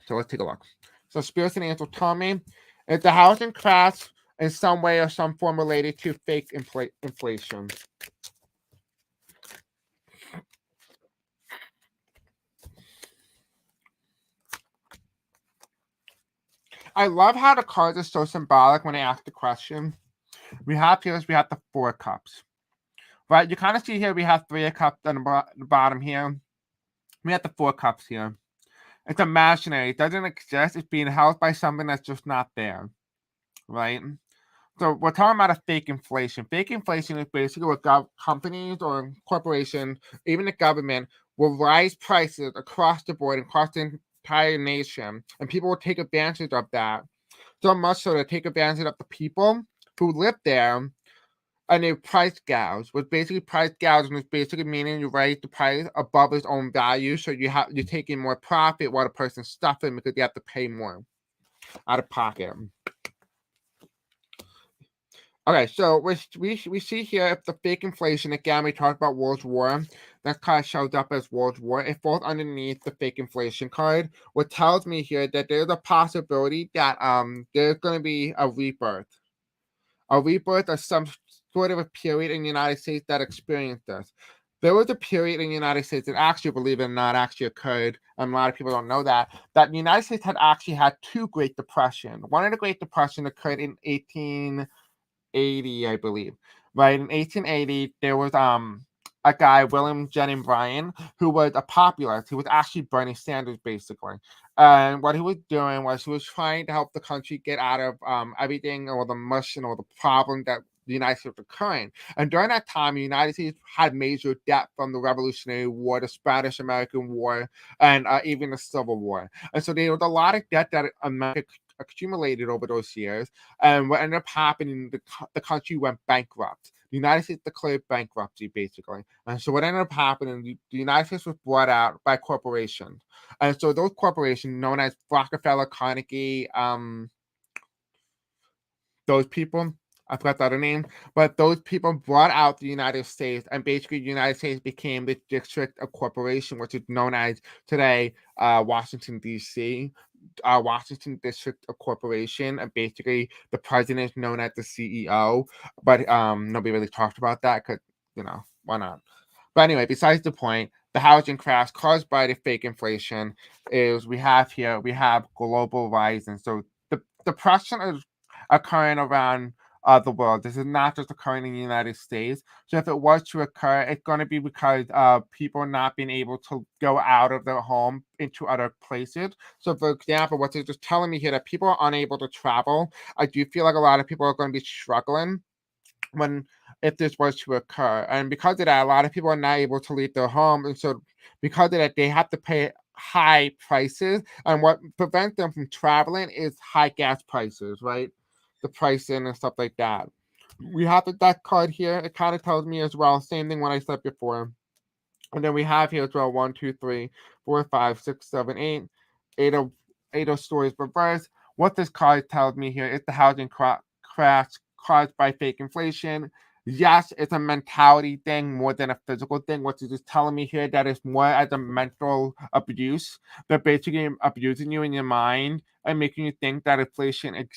So let's take a look. So spirits and angels tell me if the housing crash in some way or some form related to fake inflation. I love how the cards are so symbolic when I ask the question. We have the 4 cups. Right, you kind of see here we have 3 cups on the bottom here. We have the 4 cups here. It's imaginary. It doesn't exist. It's being held by something that's just not there. Right? So we're talking about a fake inflation. Fake inflation is basically what companies or corporations, even the government, will rise prices across the board, across the entire nation, and people will take advantage of that. So much so they take advantage of the people who live there, and they price gouge. What basically price gouging is basically meaning you raise the price above its own value, so you're taking more profit while the person's stuffing because you have to pay more out of pocket. Okay, so we see here if the fake inflation, again, we talked about World War. That card shows up as World War. It falls underneath the fake inflation card, what tells me here that there's a possibility that there's going to be a rebirth. A rebirth or some sort of a period in the United States that experienced this. There was a period in the United States that actually, believe it or not, actually occurred, and a lot of people don't know that the United States had actually had 2 Great Depressions. One of the Great Depression occurred in 1880, I believe. Right in 1880, there was a guy, William Jennings Bryan, who was a populist. He was actually Bernie Sanders, basically. And what he was doing was he was trying to help the country get out of everything, or the mush and all the problem that the United States was occurring. And during that time, the United States had major debt from the Revolutionary War, the Spanish-American War, and even the Civil War. And so there was a lot of debt that America accumulated over those years. And what ended up happening, the country went bankrupt. The United States declared bankruptcy, basically. And so what ended up happening, the United States was bought out by corporations. And so those corporations, known as Rockefeller, Carnegie, those people, I forgot the other name, but those people brought out the United States, and basically the United States became the District of Corporation, which is known as today Washington, D.C., Washington District of Corporation, and basically the president is known as the CEO, but nobody really talked about that because, why not? But anyway, besides the point, the housing crash caused by the fake inflation is we have global rising. So the depression is occurring around the world. This is not just occurring in the United States. So if it was to occur, it's going to be because people not being able to go out of their home into other places. So for example, what they're just telling me here, that people are unable to travel. I do feel like a lot of people are going to be struggling if this was to occur. And because of that, a lot of people are not able to leave their home. And so because of that, they have to pay high prices. And what prevents them from traveling is high gas prices, right? The pricing and stuff like that. We have the deck card here. It kind of tells me as well, same thing what I said before. And then we have here as well 1, 2, 3, 4, 5, 6, 7, 8, 8 of stories reversed. What this card tells me here is the housing crash caused by fake inflation. Yes, it's a mentality thing more than a physical thing. What is just telling me here that it's more as a mental abuse. They're basically abusing you in your mind and making you think that inflation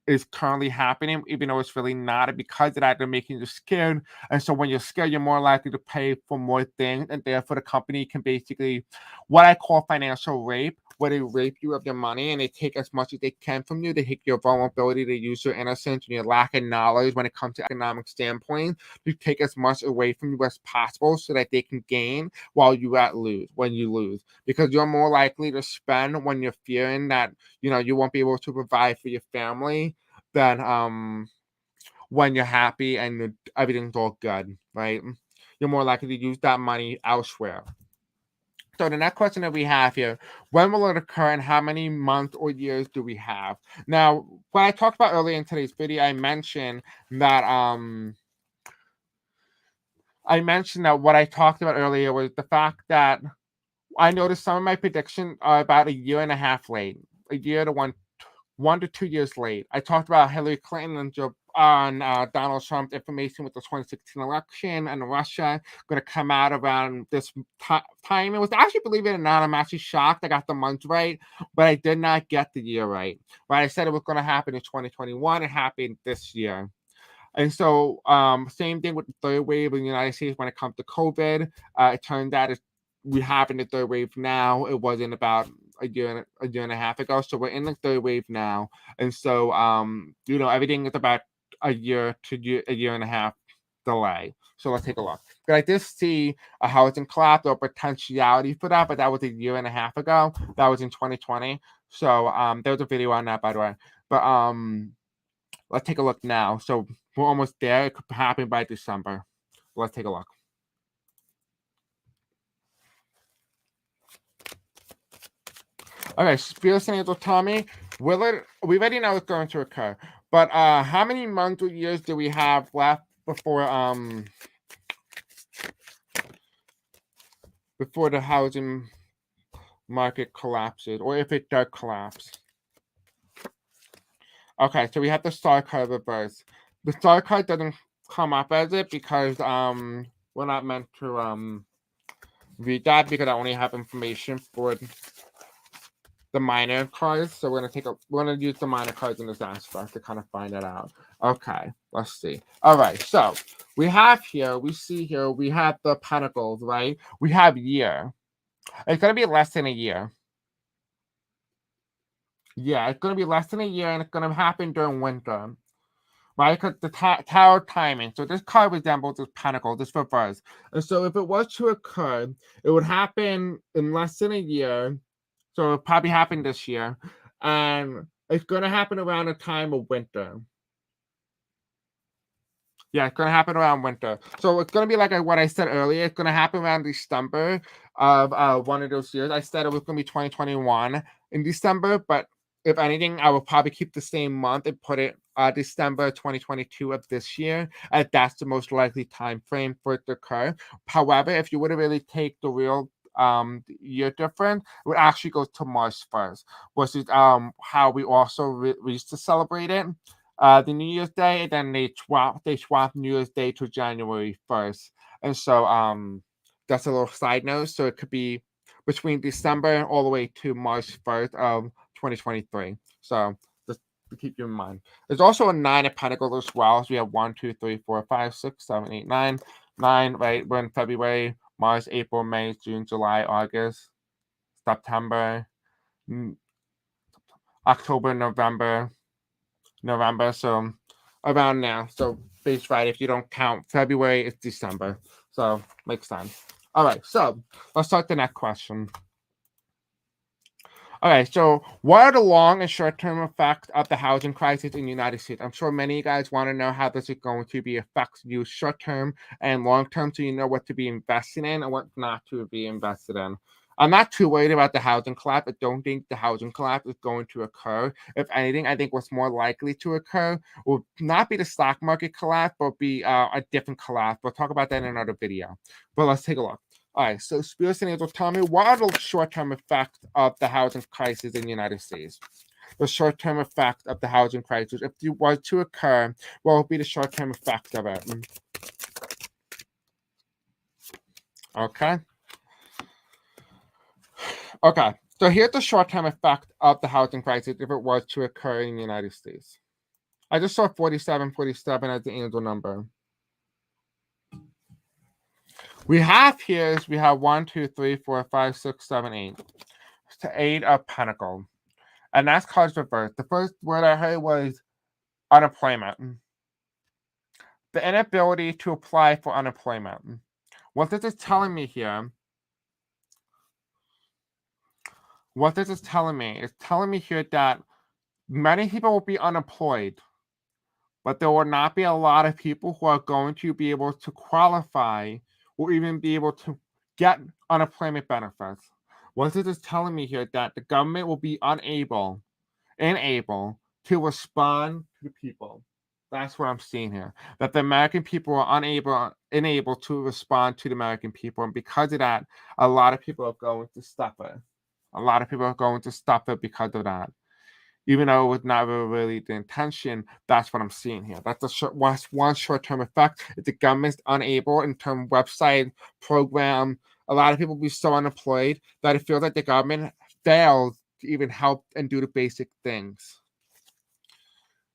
is currently happening, even though it's really not. And because of that, they're making you scared. And so when you're scared, you're more likely to pay for more things. And therefore, the company can basically, what I call financial rape, where they rape you of your money and they take as much as they can from you. They take your vulnerability, they use your innocence and your lack of knowledge when it comes to economic standpoint. They take as much away from you as possible so that they can gain while when you lose. Because you're more likely to spend when you're fearing that, you won't be able to provide for your family than when you're happy and everything's all good, right? You're more likely to use that money elsewhere. So the next question that we have here, when will it occur and how many months or years do we have? Now, what I talked about earlier in today's video, I mentioned that what I talked about earlier was the fact that I noticed some of my predictions are about a year and a half late, a year to 1 to 2 years late. I talked about Hillary Clinton and Donald Trump's information with the 2016 election and Russia going to come out around this time. It was actually, believe it or not, I'm actually shocked I got the month right, but I did not get the year right. But I said it was going to happen in 2021. It happened this year. And so, same thing with the third wave in the United States when it comes to COVID. It turned out we have in the third wave now. It wasn't about a year and a half ago. So we're in the third wave now. And so, everything is about a year to a year and a half delay. So let's take a look. But I did see a housing collapse or potentiality for that, but that was a year and a half ago. That was in 2020. So there was a video on that, by the way. But let's take a look now. So we're almost there. It could happen by December. Let's take a look. Okay, Spears and Angel Tommy, we already know it's going to occur. But how many months or years do we have left before the housing market collapses, or if it does collapse? Okay, so we have the star card reverse. The star card doesn't come up as it because we're not meant to read that because I only have information for the minor cards. So we're gonna use the minor cards in this aspect to kind of find that out. Okay, let's see. All right, so we have the pentacles, right? We have year. It's gonna be less than a year. Yeah, it's gonna be less than a year, and it's gonna happen during winter, right? Because the tower timing. So this card resembles this pentacle, this reverse. And so if it was to occur, it would happen in less than a year. So it'll probably happen this year, and it's gonna happen around the time of winter. Yeah, it's gonna happen around winter. So it's gonna be like what I said earlier. It's gonna happen around December of one of those years. I said it was gonna be 2021 in December, but if anything, I will probably keep the same month and put it December 2022 of this year, as that's the most likely time frame for it to occur. However, if you were to really take the real year difference, it would actually go to March 1st, which is how we also used to celebrate it. The New Year's Day, and then they swap New Year's Day to January 1st. And so that's a little side note. So it could be between December all the way to March 1st of 2023. So just to keep you in mind. There's also a 9 of Pentacles as well. So we have 1, 2, 3, 4, 5, 6, 7, 8, 9. 9, right? We're in February, March, April, May, June, July, August, September, October, November. So around now. So base right, if you don't count February, it's December. So makes sense. All right, so let's start the next question. All right, so what are the long and short-term effects of the housing crisis in the United States? I'm sure many of you guys want to know how this is going to be affect you short-term and long-term, so you know what to be investing in and what not to be invested in. I'm not too worried about the housing collapse. I don't think the housing collapse is going to occur. If anything, I think what's more likely to occur will not be the stock market collapse, but be a different collapse. We'll talk about that in another video. But let's take a look. All right, so Spirit and Angel, tell me, what are the short-term effects of the housing crisis in the United States? The short-term effect of the housing crisis, if it was to occur, what will be the short-term effect of it? Okay. Okay, so here's the short-term effect of the housing crisis if it was to occur in the United States. I just saw 4747 as the angel number. We have 1, 2, 3, 4, 5, 6, 7, 8. It's the 8 of Pentacles. And that's cards reverse. The first word I heard was unemployment. The inability to apply for unemployment. What this is telling me here, it's telling me here that many people will be unemployed, but there will not be a lot of people who are going to be able to qualify or even be able to get unemployment benefits. What this is telling me here that the government will be unable to respond to the people. That's what I'm seeing here. That the American people are unable to respond to the American people. And because of that, a lot of people are going to suffer. Because of that. Even though it was never really the intention, that's what I'm seeing here. That's one short-term effect. If the government's unable in terms of website, program, a lot of people will be so unemployed that it feels like the government fails to even help and do the basic things.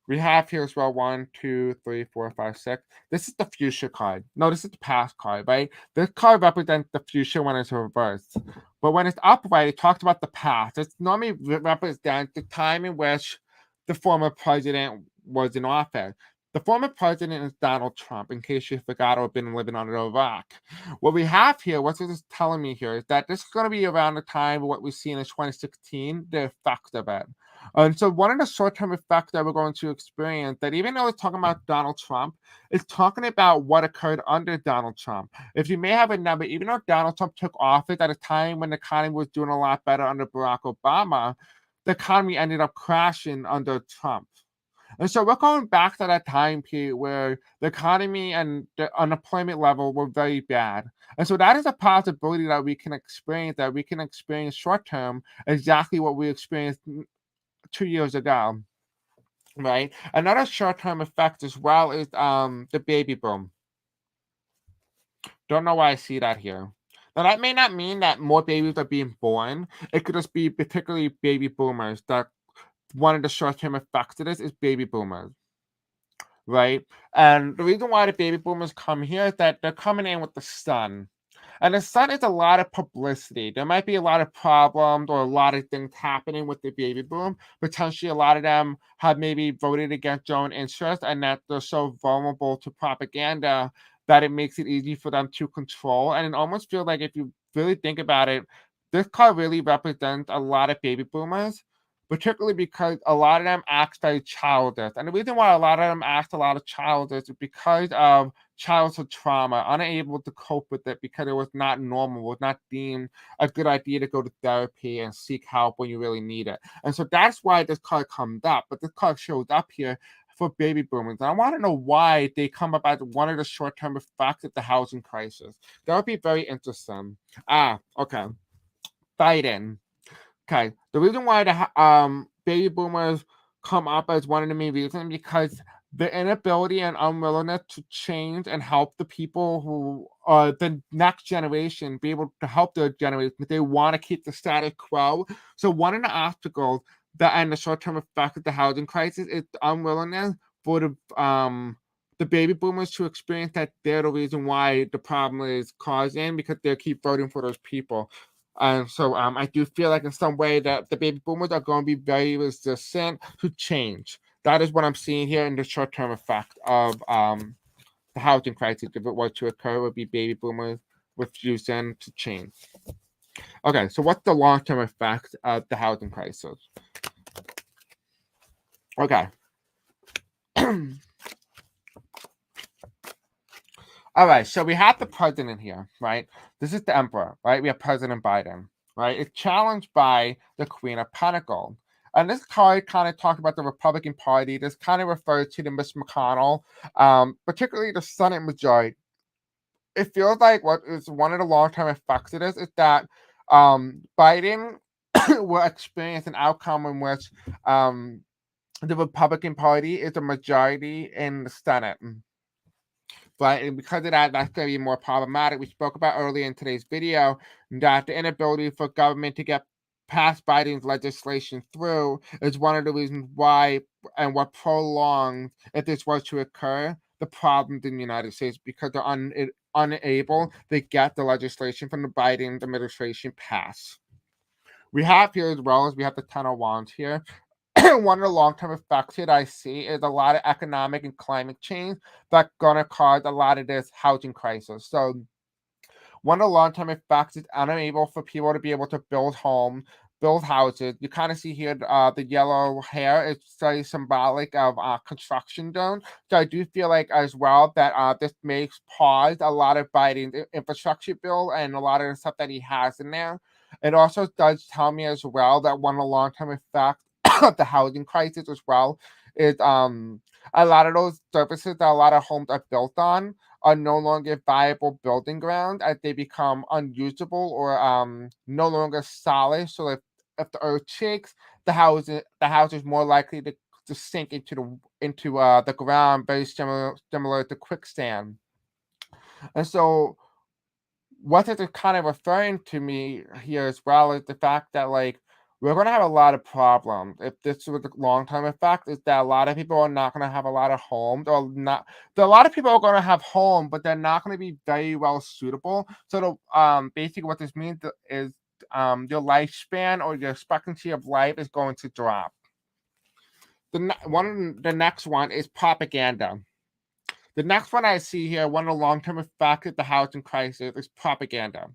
We have here as well 1, 2, 3, 4, 5, 6. This is the future card. No, this is the past card, right? This card represents the future when it's reversed. But when it's upright, it talks about the past. It normally represents the time in which the former president was in office. The former president is Donald Trump, in case you forgot or been living under a rock. What we have here, what this is telling me here, is that this is going to be around the time of what we've seen in 2016, the effect of it. And so one of the short-term effects that we're going to experience, that even though it's talking about Donald Trump, it's talking about what occurred under Donald Trump. If you may have remembered, even though Donald Trump took office at a time when the economy was doing a lot better under Barack Obama, the economy ended up crashing under Trump. And so we're going back to that time period where the economy and the unemployment level were very bad. And so that is a possibility that we can experience short term exactly what we experienced 2 years ago. Right. Another short term effect as well is the baby boom. Don't know why I see that here. Now that may not mean that more babies are being born. It could just be particularly baby boomers that one of the short term effects of this is baby boomers. Right? And the reason why the baby boomers come here is that they're coming in with the sun. And the sun is a lot of publicity. There might be a lot of problems or a lot of things happening with the baby boom. Potentially, a lot of them have maybe voted against their own interest and that they're so vulnerable to propaganda that it makes it easy for them to control. And it almost feels like if you really think about it, this card really represents a lot of baby boomers, particularly because a lot of them act very childish. And the reason why a lot of them act a lot of childish is because of childhood trauma, unable to cope with it because it was not normal, was not deemed a good idea to go to therapy and seek help when you really need it. And so that's why this card comes up. But this card shows up here for baby boomers. And I want to know why they come up as one of the short-term effects of the housing crisis. That would be very interesting. Okay. Biden. Okay, the reason why the baby boomers come up as one of the main reasons because the inability and unwillingness to change and help the people who are the next generation be able to help their generation. They want to keep the status quo. So one of the obstacles that and the short-term effect of the housing crisis is the unwillingness for the baby boomers to experience that they're the reason why the problem is causing because they keep voting for those people. And so I do feel like in some way that the baby boomers are going to be very resistant to change. That is what I'm seeing here in the short-term effect of the housing crisis. If it were to occur, would be baby boomers refusing to change. Okay, so what's the long-term effect of the housing crisis? Okay. All right, so we have the president here, right? This is the emperor, right? We have President Biden, right? It's challenged by the Queen of Pentacles. And this card kind of talked about the Republican Party. This kind of refers to the Mitch McConnell, particularly the Senate majority. It feels like what is one of the long-term effects of this is that Biden will experience an outcome in which the Republican Party is a majority in the Senate. But and because of that, that's going to be more problematic. We spoke about earlier in today's video that the inability for government to get past Biden's legislation through is one of the reasons why and what prolongs, if this was to occur, the problems in the United States because they're unable to get the legislation from the Biden administration passed. We have here as well as we have the Ten of Wands here. One of the long-term effects here that I see is a lot of economic and climate change that's gonna cause a lot of this housing crisis. So one of the long-term effects is unable for people to be able to build homes, build houses. You kind of see here the yellow hair is very symbolic of construction zone. So I do feel like as well that this makes pause a lot of Biden's infrastructure bill and a lot of the stuff that he has in there. It also does tell me as well that one of the long-term effects of the housing crisis as well is a lot of those surfaces that a lot of homes are built on are no longer viable building ground as they become unusable or no longer solid. So if the earth shakes, the house is more likely to sink into the ground, very similar to quicksand. And so what it is kind of referring to me here as well is the fact that like we're going to have a lot of problems if this was a long-term effect is that a lot of people are not going to have a lot of homes or not a lot of people are going to have homes but they're not going to be very well suitable. So the basically what this means is your lifespan or your expectancy of life is going to drop. The next one is propaganda. The next one I see here, one of the long-term effects of the housing crisis is propaganda.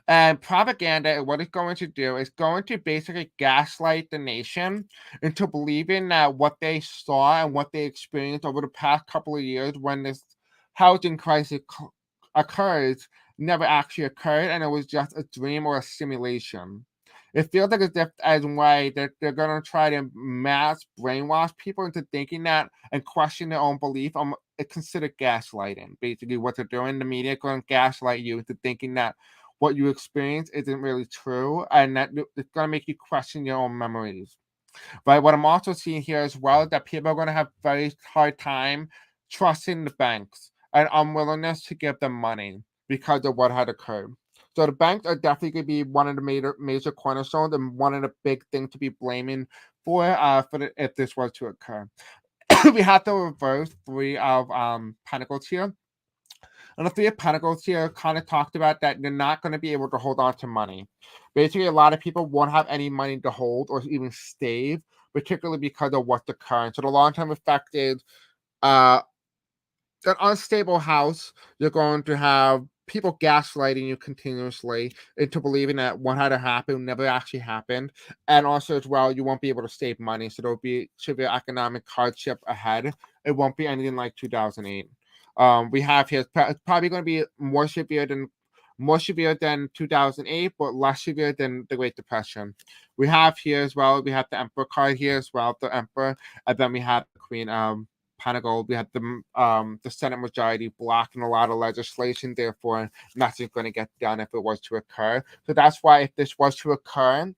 And propaganda, what it's going to do is going to basically gaslight the nation into believing that what they saw and what they experienced over the past couple of years when this housing crisis occurs never actually occurred and it was just a dream or a simulation. It feels like as if as way that they're gonna try to mass brainwash people into thinking that and question their own belief. It's considered gaslighting. Basically, what they're doing, the media going to gaslight you into thinking that what you experience isn't really true, and that it's gonna make you question your own memories. But what I'm also seeing here as well is that people are gonna have very hard time trusting the banks and unwillingness to give them money because of what had occurred. So the banks are definitely going to be one of the major cornerstones and one of the big things to be blaming for if this was to occur. We have the reverse three of pentacles here. And the Three of Pentacles here kind of talked about that you're not going to be able to hold on to money. Basically, a lot of people won't have any money to hold or even save, particularly because of what's occurring. So the long-term effect is uh, an unstable house. You're going to have people gaslighting you continuously into believing that what had to happen never actually happened. And also, as well, you won't be able to save money. So there'll be severe economic hardship ahead. It won't be anything like 2008. We have here, it's probably going to be more severe than 2008, but less severe than the Great Depression. We have here as well, we have the Emperor card here as well, the Emperor, and then we have the Queen Pentacle. We had the Senate majority blocking a lot of legislation, therefore nothing's going to get done if it was to occur. So that's why if this was to occur,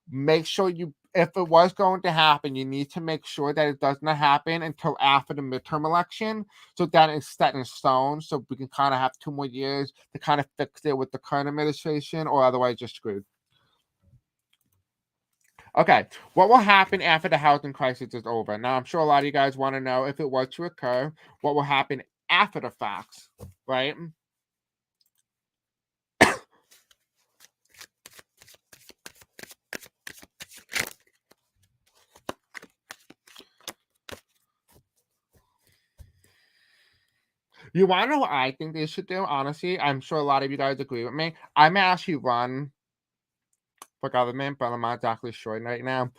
make sure if it was going to happen, you need to make sure that it does not happen until after the midterm election, so that it's set in stone, so we can kind of have 2 more years to kind of fix it with the current administration, or otherwise just screwed. Okay, what will happen after the housing crisis is over? Now, I'm sure a lot of you guys want to know if it was to occur, what will happen after the facts, right? You want to know what I think they should do? Honestly, I'm sure a lot of you guys agree with me. I may actually run for government, but I'm not exactly sure right now.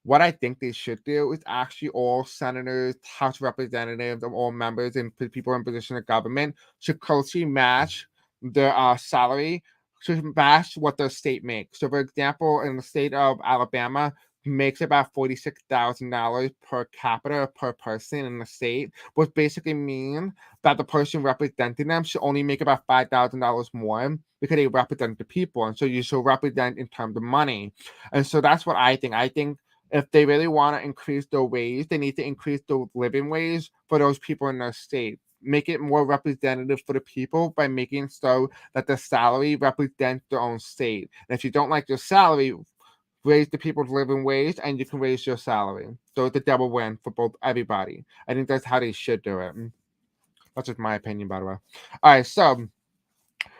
What I think they should do is actually all senators, House representatives, and all members and people in position of government should closely match their salary to match what their state makes. So, for example, in the state of Alabama, makes about $46,000 per capita per person in the state, which basically means that the person representing them should only make about $5,000 more because they represent the people. And so you should represent in terms of money. And so that's what I think. I think if they really want to increase their wage, they need to increase the living wage for those people in their state. Make it more representative for the people by making so that the salary represents their own state. And if you don't like your salary, raise the people's living wage and you can raise your salary. So it's a double win for both everybody. I think that's how they should do it. That's just my opinion, by the way. All right, so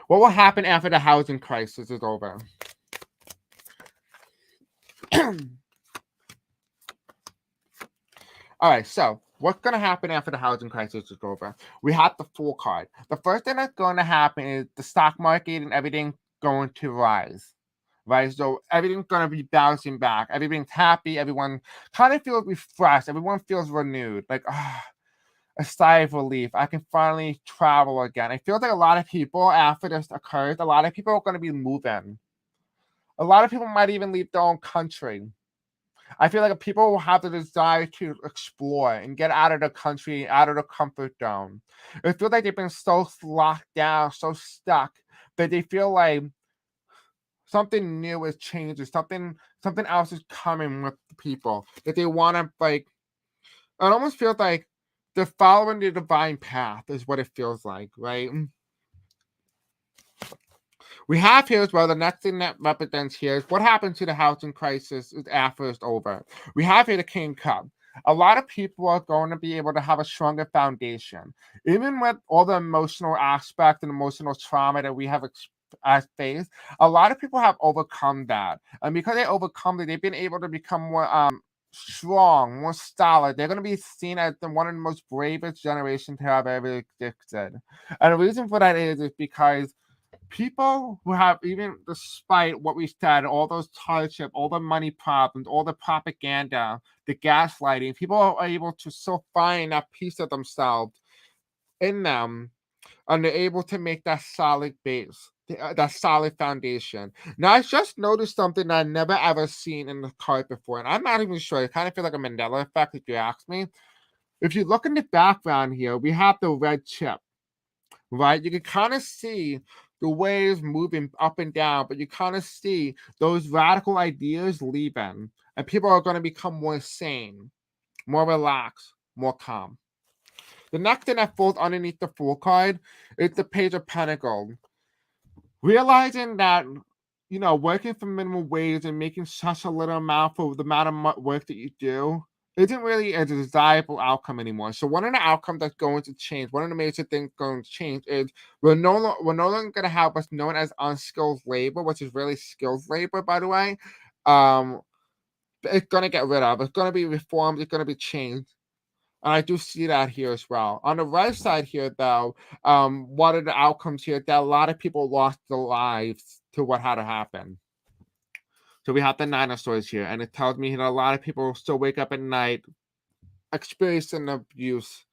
what will happen after the housing crisis is over? All right, so what's going to happen after the housing crisis is over? We have the Fool card. The first thing that's going to happen is the stock market and everything going to rise. Right, so everything's gonna be bouncing back. Everything's happy. Everyone kind of feels refreshed. Everyone feels renewed. Like a sigh of relief. I can finally travel again. I feel like a lot of people after this occurs, a lot of people are gonna be moving. A lot of people might even leave their own country. I feel like people will have the desire to explore and get out of the country, out of the comfort zone. It feels like they've been so locked down, so stuck that they feel like something new is changing, something else is coming with the people that they want to like. It almost feels like they're following the divine path, is what it feels like, right? We have here as well, the next thing that represents here is what happens to the housing crisis is after it's over. We have here the King Cup. A lot of people are going to be able to have a stronger foundation. Even with all the emotional aspect and emotional trauma that we have faced, a lot of people have overcome that. And because they overcome it, they've been able to become more strong, more solid. They're going to be seen as one of the most bravest generations to have ever existed. And the reason for that is because people who have, even despite what we said, all those hardship, all the money problems, all the propaganda, the gaslighting, people are able to still find that piece of themselves in them, and they're able to make that solid base, that solid foundation. Now, I just noticed something that I never ever seen in the card before, and I'm not even sure. I kind of feel like a Mandela effect if you ask me. If you look in the background here, we have the red chip, right? You can kind of see the waves moving up and down, but you kind of see those radical ideas leaving, and people are going to become more sane, more relaxed, more calm. The next thing that falls underneath the Fool card is the Page of Pentacles. Realizing that, working for minimum wage and making such a little amount for the amount of work that you do isn't really a desirable outcome anymore. So one of the outcomes that's going to change, one of the major things going to change is we're no longer going to have what's known as unskilled labor, which is really skilled labor, by the way. It's going to get rid of. It's going to be reformed. It's going to be changed. And I do see that here as well. On the right side here, though, one of the outcomes here that a lot of people lost their lives to what had to happen. So we have the Nine of Swords here, and it tells me that a lot of people still wake up at night experiencing the abuse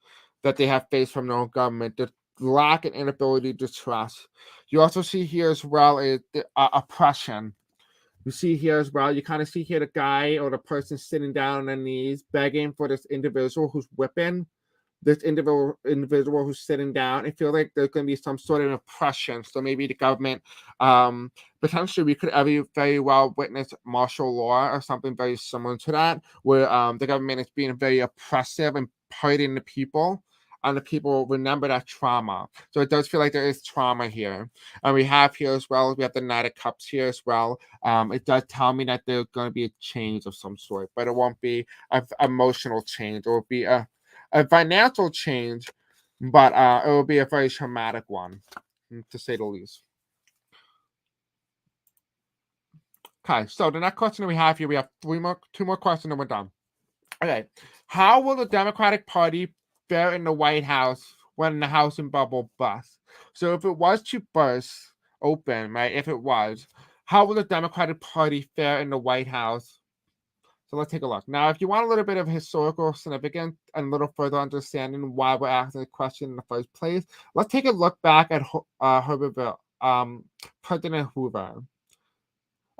that they have faced from their own government, the lack and inability to trust. You also see here as well is the oppression. You see here as well, you kind of see here the guy or the person sitting down on their knees begging for this individual who's whipping this individual who's sitting down. I feel like there's going to be some sort of oppression. So maybe the government, potentially we could very well witness martial law or something very similar to that, where the government is being very oppressive and hurting the people. And the people remember that trauma. So it does feel like there is trauma here. And we have here as well, we have the Knight of Cups here as well. It does tell me that there's going to be a change of some sort, but it won't be an emotional change. It will be a financial change, but it will be a very traumatic one, to say the least. Okay, so the next question that we have here, we have two more questions and we're done. Okay, how will the Democratic Party fare in the White House when the housing bubble busts? So if it was to burst open, right, if it was, how will the Democratic Party fare in the White House? So let's take a look. Now, if you want a little bit of historical significance and a little further understanding why we're asking the question in the first place, let's take a look back at President Hoover.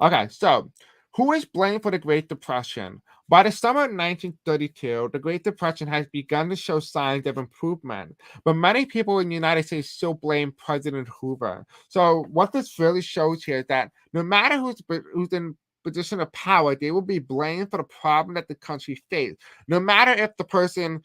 Okay, so who is blamed for the Great Depression? By the summer of 1932, the Great Depression has begun to show signs of improvement, but many people in the United States still blame President Hoover. So what this really shows here is that no matter who's in position of power, they will be blamed for the problem that the country faced, no matter if the person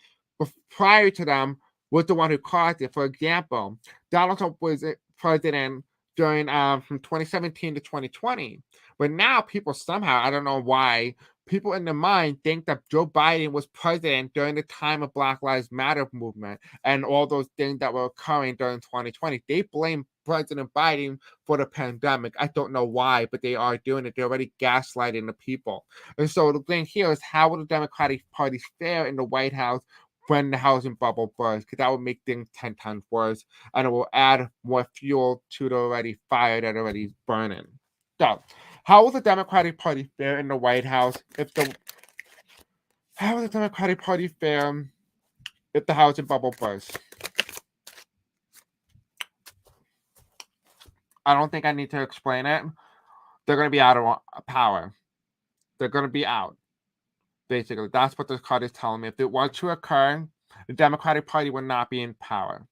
prior to them was the one who caused it. For example, Donald Trump was president during from 2017 to 2020. But now people somehow, I don't know why, people in their mind think that Joe Biden was president during the time of Black Lives Matter movement and all those things that were occurring during 2020. They blame President Biden for the pandemic. I don't know why, but they are doing it. They're already gaslighting the people. And so the thing here is, how will the Democratic Party fare in the White House when the housing bubble bursts? Because that would make things 10 times worse, and it will add more fuel to the already fire that already is burning. So, how will the Democratic Party fare in the White House how will the Democratic Party fare if the housing bubble bursts? I don't think I need to explain it. They're going to be out of power. They're going to be out. Basically, that's what this card is telling me. If it were to occur, the Democratic Party would not be in power.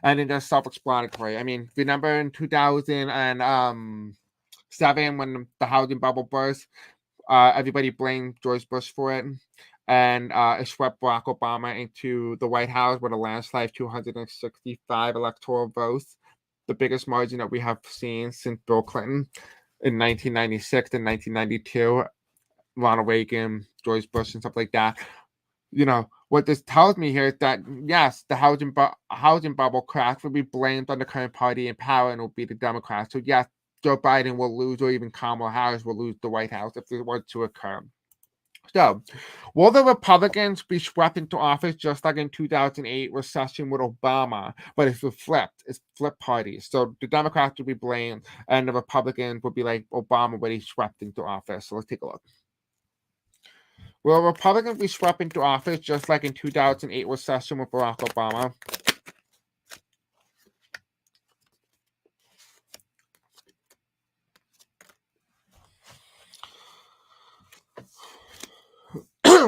And it is self-explanatory. I mean, remember in 2007 when the housing bubble burst, everybody blamed George Bush for it, and it swept Barack Obama into the White House with a landslide of 265 electoral votes, the biggest margin that we have seen since Bill Clinton in 1996 and 1992, Ronald Reagan, George Bush, and stuff like that. What this tells me here is that, yes, the housing bubble crash will be blamed on the current party in power, and it will be the Democrats. So, yes, Joe Biden will lose, or even Kamala Harris will lose the White House if it were to occur. So, will the Republicans be swept into office just like in 2008 recession with Obama? But if it flipped, it's flip parties. So the Democrats would be blamed, and the Republicans would be like Obama, but he swept into office. So let's take a look. Will Republicans be swept into office just like in 2008 recession with Barack Obama?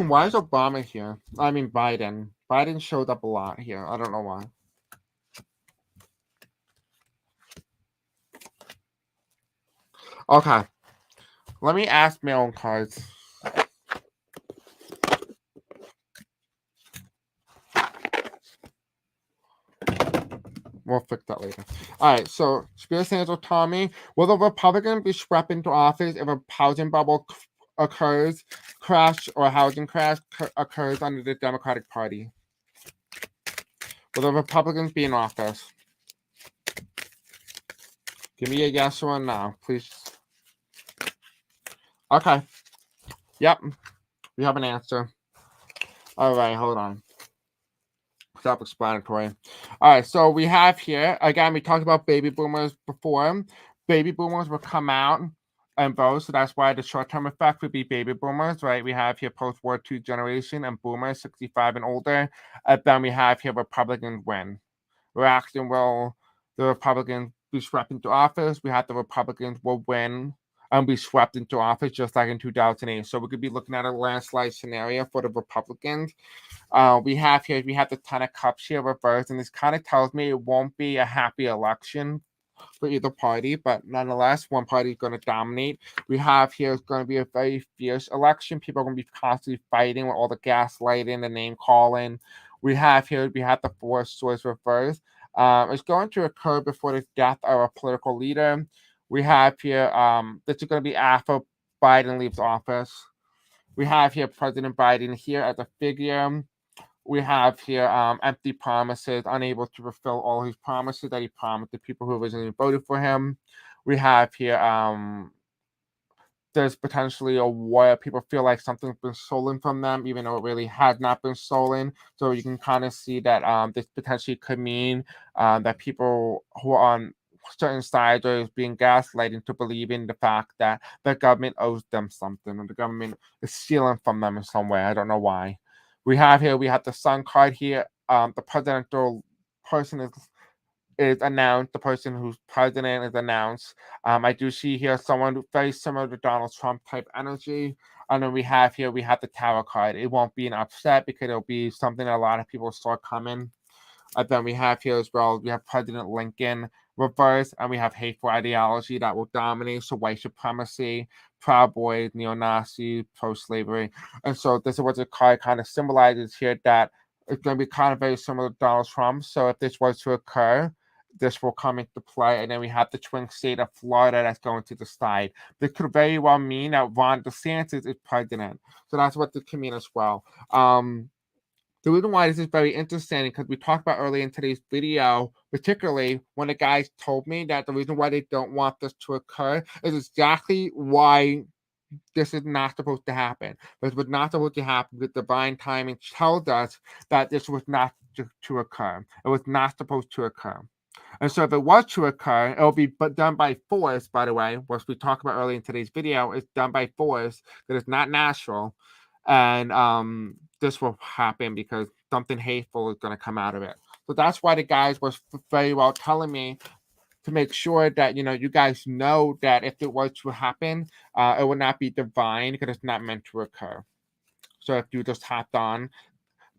Why is Obama here? I mean Biden. Biden showed up a lot here. I don't know why. Okay. Let me ask my own cards. We'll fix that later. All right, so Spirit Angel Tommy, will the Republican be swept into office if a housing bubble crash, or a housing crash occurs under the Democratic Party? Will the Republicans be in office? Give me a yes or a no, please. Okay. Yep. We have an answer. All right, hold on. Self-explanatory. All right, so we have here, again, we talked about baby boomers before. Baby boomers will come out and vote, so that's why the short-term effect would be baby boomers, right? We have here post-war II generation and boomers, 65 and older. And then we have here Republicans win. Reaction will the Republicans be swept into office. We have the Republicans will win and be swept into office just like in 2008. So we could be looking at a landslide scenario for the Republicans. We have the Ten of Cups here reversed, and this kind of tells me it won't be a happy election for either party, but nonetheless, one party is going to dominate. We have here is going to be a very fierce election. People are going to be constantly fighting with all the gaslighting, the name calling. We have the Four of Swords reversed. It's going to occur before the death of a political leader. We have here this is going to be after Biden leaves office. We have here President Biden here as a figure. We have here empty promises, unable to fulfill all his promises that he promised the people who originally voted for him. We have here there's potentially a war. People feel like something's been stolen from them, even though it really had not been stolen. So you can kind of see that this potentially could mean that people who are on certain sides are being gaslighted into believing the fact that the government owes them something, or the government is stealing from them in some way. I don't know why. We have the Sun card here. The presidential person is announced. The person who's president is announced. I do see here someone very similar to Donald Trump type energy. And then we have the Tower card. It won't be an upset because it'll be something that a lot of people saw coming. And then we have here as well, we have President Lincoln reverse, and we have hateful ideology that will dominate. So white supremacy, Proud Boys, neo-Nazi, pro-slavery. And so this is what the card kind of symbolizes here, that it's going to be kind of very similar to Donald Trump. So if this was to occur, this will come into play. And then we have the twin state of Florida that's going to decide. This could very well mean that Ron DeSantis is president. So that's what this could mean as well. The reason why this is very interesting, because we talked about earlier in today's video, particularly when the guys told me that the reason why they don't want this to occur is exactly why this is not supposed to happen. This was not supposed to happen because divine timing tells us that this was not to occur. It was not supposed to occur. And so if it was to occur, it will be done by force, by the way, which we talked about earlier in today's video. It's done by force, that it's not natural. And this will happen because something hateful is going to come out of it. So that's why the guys was very well telling me to make sure that you guys know that if it was to happen, it would not be divine because it's not meant to occur. So if you just hopped on,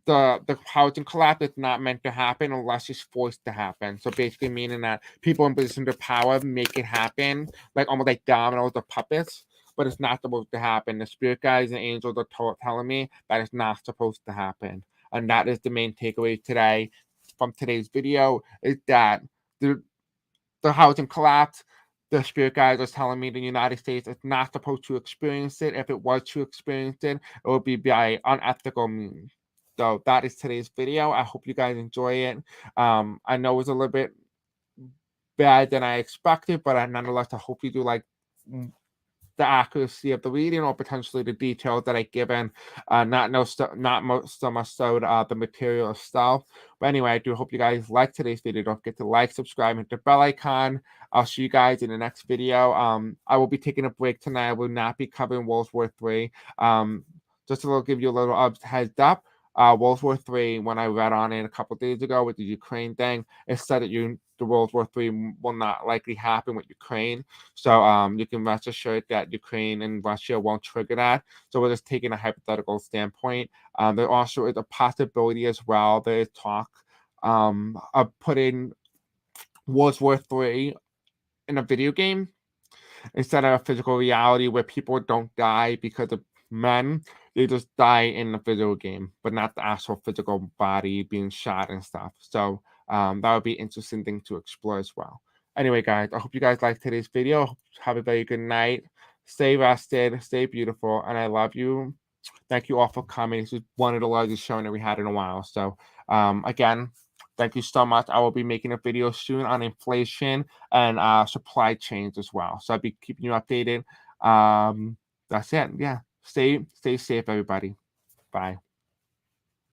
the housing collapse is not meant to happen unless it's forced to happen. So basically meaning that people in position of power make it happen, like almost like dominoes or puppets, but it's not supposed to happen. The spirit guides and angels are telling me that it's not supposed to happen. And that is the main takeaway today from today's video, is that the housing collapse, the spirit guides are telling me the United States is not supposed to experience it. If it was to experience it, it would be by unethical means. So that is today's video. I hope you guys enjoy it. I know it was a little bit bad than I expected, but nonetheless, I hope you do like the accuracy of the reading or potentially the details that I've given, not so much so the material itself. But anyway, I do hope you guys like today's video. Don't forget to like, subscribe, and hit the bell icon. I'll see you guys in the next video. I will be taking a break tonight. I will not be covering World War III. Just to give you a little heads up. World War III, when I read on it a couple days ago with the Ukraine thing, it said that the World War III will not likely happen with Ukraine. So you can rest assured that Ukraine and Russia won't trigger that. So we're just taking a hypothetical standpoint. There also is a possibility as well. There is talk of putting World War III in a video game instead of a physical reality where people don't die because of men. They just die in the video game, but not the actual physical body being shot and stuff. So that would be an interesting thing to explore as well. Anyway, guys, I hope you guys liked today's video. Have a very good night. Stay rested, stay beautiful, and I love you. Thank you all for coming. This is one of the largest shows that we had in a while. So again, thank you so much. I will be making a video soon on inflation and supply chains as well. So I'll be keeping you updated. That's it. Yeah. Stay safe, everybody. Bye.